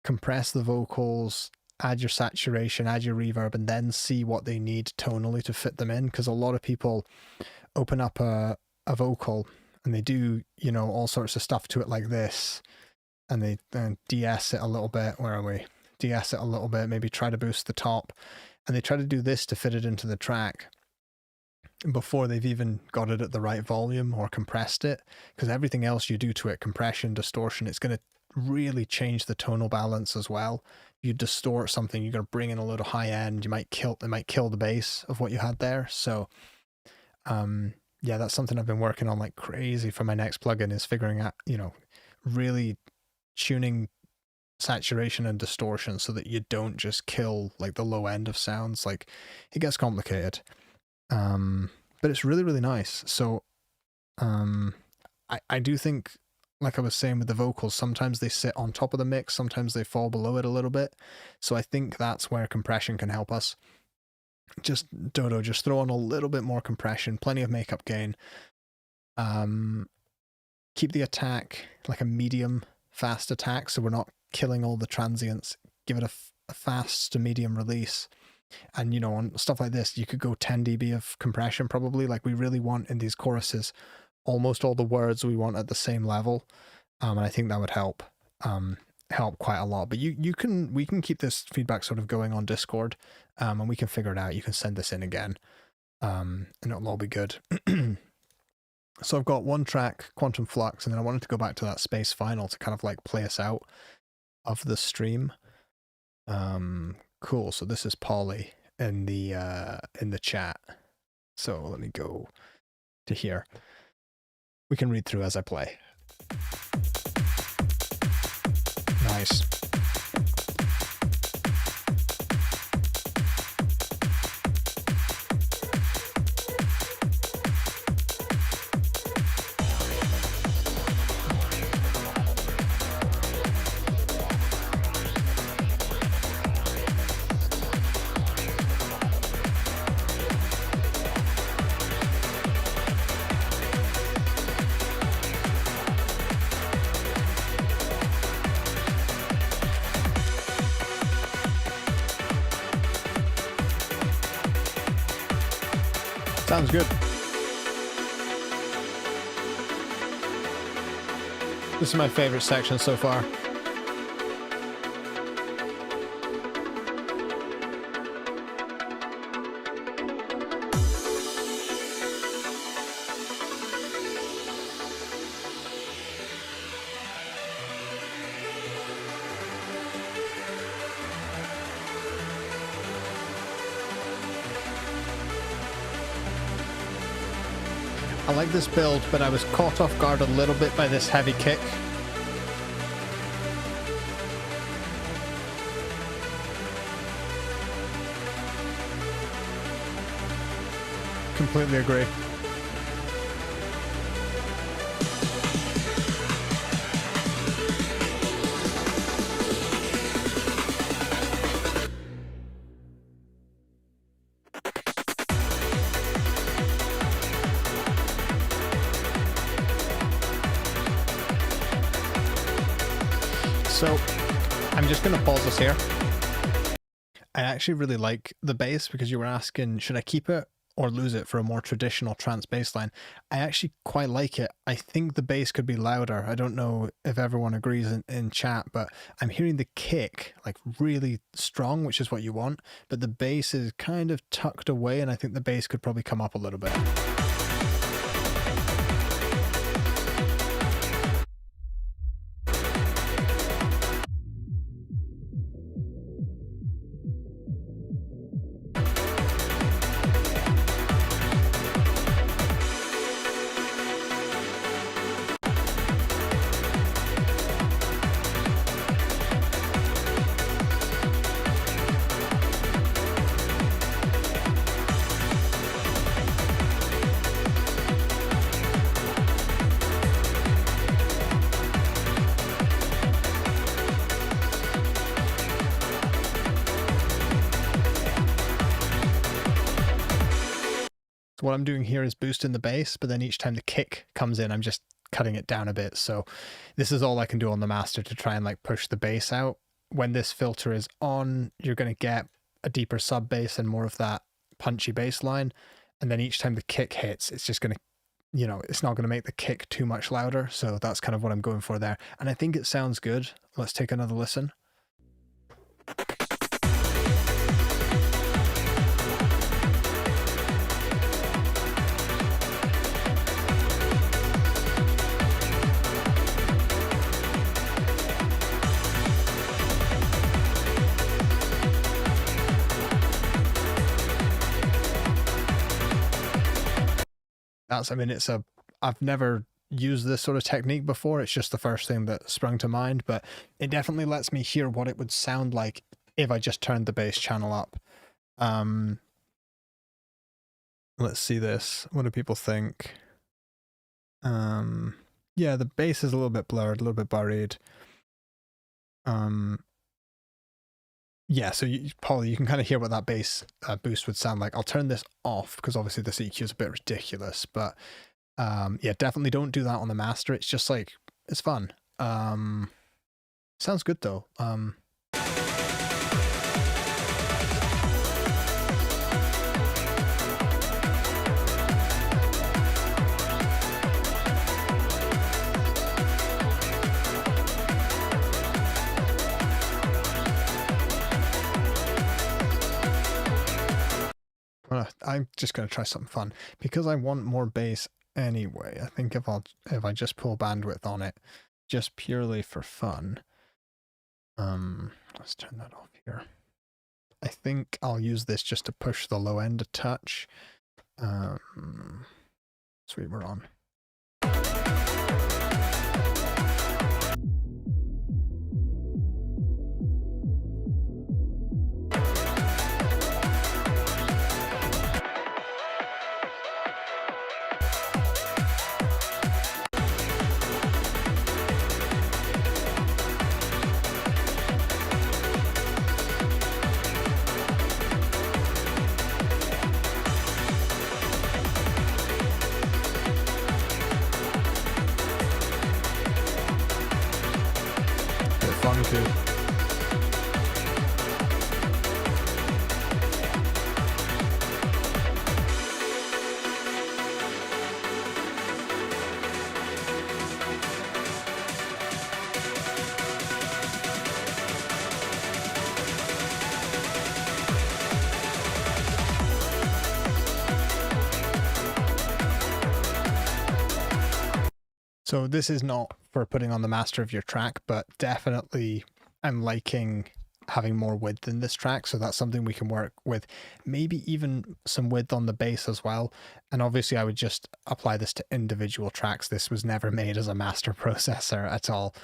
Compress the vocals, add your saturation, add your reverb, and then see what they need tonally to fit them in. Because a lot of people open up a vocal and they do, you know, all sorts of stuff to it like this. And they de-ess it a little bit. Where are we? De-ess it a little bit, maybe try to boost the top. And they try to do this to fit it into the track before they've even got it at the right volume or compressed it. Because everything else you do to it, compression, distortion, it's going to really change the tonal balance as well. If you distort something, you're going to bring in a little high end. It might kill the bass of what you had there. So, yeah, that's something I've been working on like crazy for my next plugin, is figuring out, you know, really tuning saturation and distortion so that you don't just kill like the low end of sounds. Like, it gets complicated, but it's really, really nice. So I do think, like I was saying with the vocals, sometimes they sit on top of the mix, sometimes they fall below it a little bit. So I think that's where compression can help us. Just Dodo, just throw on a little bit more compression, plenty of makeup gain. Keep the attack like a medium fast attack, so we're not killing all the transients, give it a fast to medium release. And, you know, on stuff like this, you could go 10 dB of compression probably. Like, we really want in these choruses almost all the words we want at the same level. And I think that would help quite a lot. But we can keep this feedback sort of going on Discord, and we can figure it out. You can send this in again, and it'll all be good. So I've got one track, Quantum Flux, and then I wanted to go back to that space final to kind of like play us out of the stream. Cool. So this is Polly in the chat. So let me go to here. We can read through as I play. Nice. Sounds good. This is my favorite section so far. I like this build, but I was caught off guard a little bit by this heavy kick. Completely agree. So I'm just going to pause this here. I actually really like the bass because you were asking, should I keep it or lose it for a more traditional trance bass line? I actually quite like it. I think the bass could be louder. I don't know if everyone agrees in chat, but I'm hearing the kick like really strong, which is what you want, but the bass is kind of tucked away, and I think the bass could probably come up a little bit. What I'm doing here is boosting the bass, but then each time the kick comes in, I'm just cutting it down a bit. So this is all I can do on the master to try and like push the bass out. When this filter is on, you're going to get a deeper sub bass and more of that punchy bass line. And then each time the kick hits, it's just going to, you know, it's not going to make the kick too much louder. So that's kind of what I'm going for there. And I think it sounds good. Let's take another listen. I mean, I've never used this sort of technique before. It's just the first thing that sprung to mind, but it definitely lets me hear what it would sound like if I just turned the bass channel up. Let's see this. What do people think? Yeah, the bass is a little bit blurred, a little bit buried. Yeah, so Paul, you can kind of hear what that bass boost would sound like. I'll turn this off because obviously this EQ is a bit ridiculous, but yeah, definitely don't do that on the master. It's just like, it's fun. Sounds good though. I'm just going to try something fun because I want more bass anyway. I think if I just pull bandwidth on it, just purely for fun. Let's turn that off here. I think I'll use this just to push the low end a touch. Sweet, we're on. Funky. So this is not for putting on the master of your track, but definitely I'm liking having more width in this track. So that's something we can work with, maybe even some width on the bass as well. And obviously I would just apply this to individual tracks. This was never made as a master processor at all,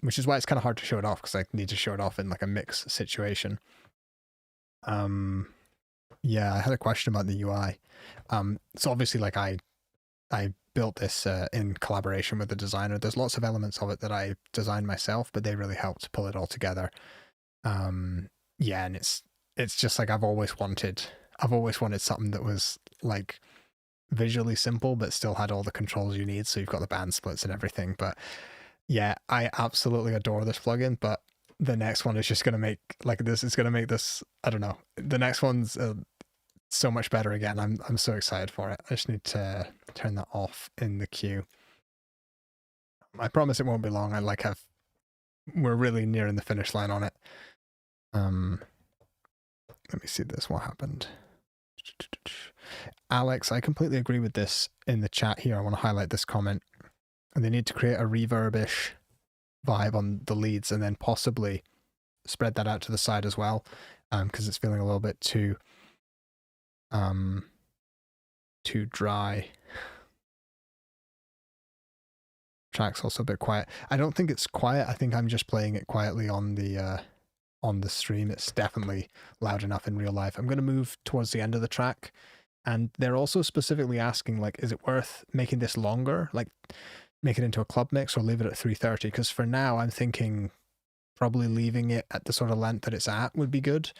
which is why it's kind of hard to show it off, because I need to show it off in like a mix situation. Yeah, I had a question about the UI. So obviously like I built this in collaboration with the designer. There's lots of elements of it that I designed myself, but they really helped pull it all together. Yeah, and it's just like I've always wanted something that was like visually simple but still had all the controls you need. So you've got the band splits and everything. But yeah, I absolutely adore this plugin, but the next one is just going to make like this. It's going to make this, I don't know. The next one's so much better again. I'm so excited for it. I just need to turn that off in the queue. I promise it won't be long. We're really nearing the finish line on it. Let me see this. What happened? Alex, I completely agree with this in the chat here. I want to highlight this comment. And they need to create a reverb-ish vibe on the leads and then possibly spread that out to the side as well, because it's feeling a little bit too dry. Track's also a bit quiet. I don't think it's quiet. I think I'm just playing it quietly on the stream. It's definitely loud enough in real life. I'm going to move towards the end of the track, and they're also specifically asking, like, is it worth making this longer? Like, make it into a club mix or leave it at 3:30? Because for now, I'm thinking probably leaving it at the sort of length that it's at would be good.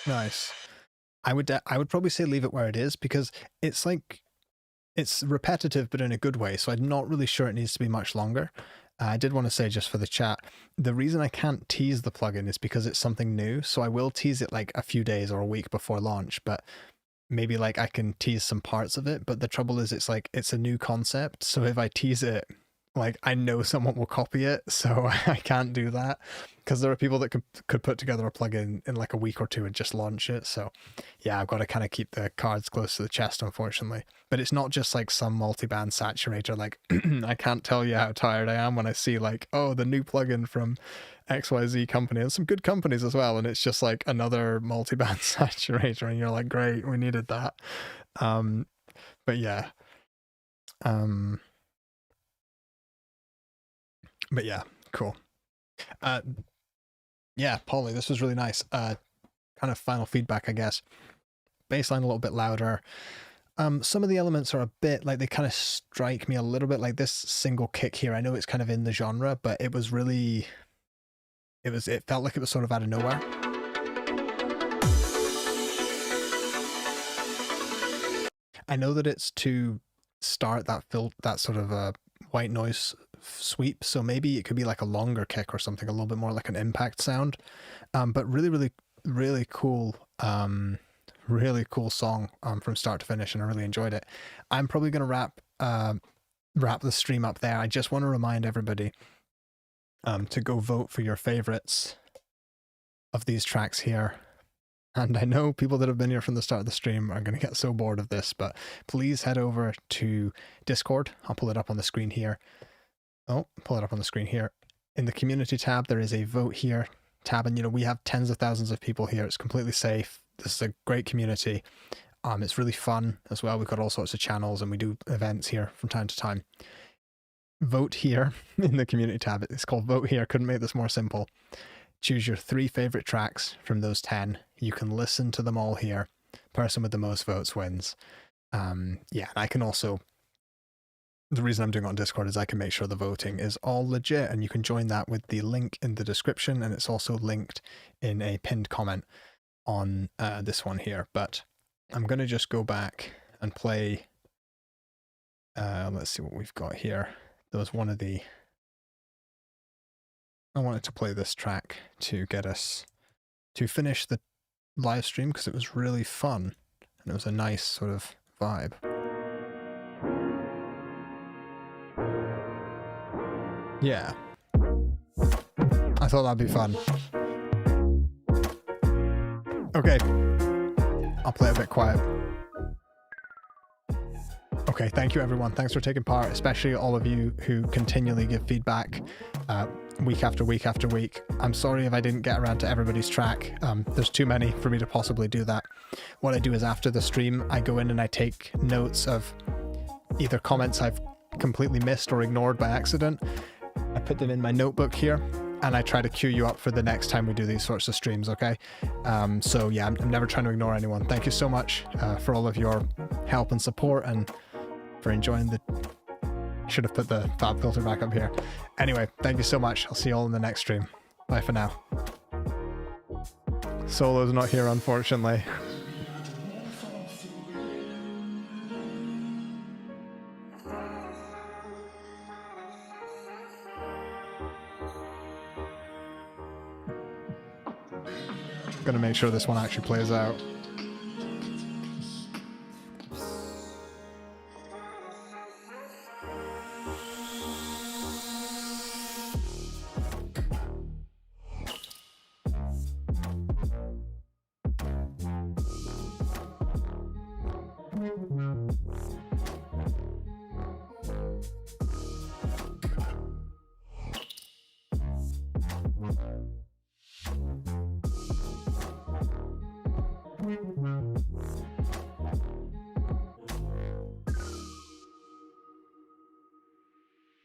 Nice. I would probably say leave it where it is, because it's like, it's repetitive, but in a good way. So I'm not really sure it needs to be much longer. I did want to say, just for the chat, the reason I can't tease the plugin is because it's something new. So I will tease it like a few days or a week before launch, but maybe like I can tease some parts of it. But the trouble is, it's like, it's a new concept. So if I tease it, like, I know someone will copy it, so I can't do that, because there are people that could put together a plugin in like a week or two and just launch it. So yeah, I've got to kind of keep the cards close to the chest, unfortunately. But it's not just like some multi-band saturator. Like, I can't tell you how tired I am when I see like, oh, the new plugin from XYZ company, and some good companies as well, and it's just like another multi-band saturator, and you're like, great, we needed that. But yeah. But yeah, cool. Yeah, Polly, this was really nice. Kind of final feedback, I guess. Bassline a little bit louder. Some of the elements are a bit like, they kind of strike me a little bit like this single kick here. I know it's kind of in the genre, but it was really, it felt like it was sort of out of nowhere. I know that it's to start that sort of white noise sweep, so maybe it could be like a longer kick or something, a little bit more like an impact sound. But really cool. Really cool song from start to finish, and I really enjoyed it. I'm probably going to wrap the stream up there. I just want to remind everybody to go vote for your favorites of these tracks here. And I know people that have been here from the start of the stream are going to get so bored of this, but please head over to Discord. I'll pull it up on the screen here. Oh, pull it up on the screen here. In the community tab, there is a vote here tab, and we have tens of thousands of people here. It's completely safe. This is a great community. It's really fun as well. We've got all sorts of channels and we do events here from time to time. Vote here in the community tab. It's called Vote Here. Couldn't make this more simple. Choose your 3 favorite tracks from those 10. You can listen to them all here. Person with the most votes wins. Yeah, and I can also, the reason I'm doing it on Discord is I can make sure the voting is all legit, and you can join that with the link in the description, and it's also linked in a pinned comment on this one here. But I'm going to just go back and play, let's see what we've got here. There was one of the, I wanted to play this track to get us to finish the live stream because it was really fun and it was a nice sort of vibe. Yeah, I thought that'd be fun. Okay, I'll play a bit quiet. Okay, thank you everyone. Thanks for taking part, especially all of you who continually give feedback week after week after week. I'm sorry if I didn't get around to everybody's track. There's too many for me to possibly do that. What I do is after the stream, I go in and I take notes of either comments I've completely missed or ignored by accident. I put them in my notebook here, and I try to queue you up for the next time we do these sorts of streams, okay? So yeah, I'm never trying to ignore anyone. Thank you so much for all of your help and support, and for enjoying the... Should have put the fab filter back up here. Anyway, thank you so much. I'll see you all in the next stream. Bye for now. Solo's not here, unfortunately. Gonna make sure this one actually plays out.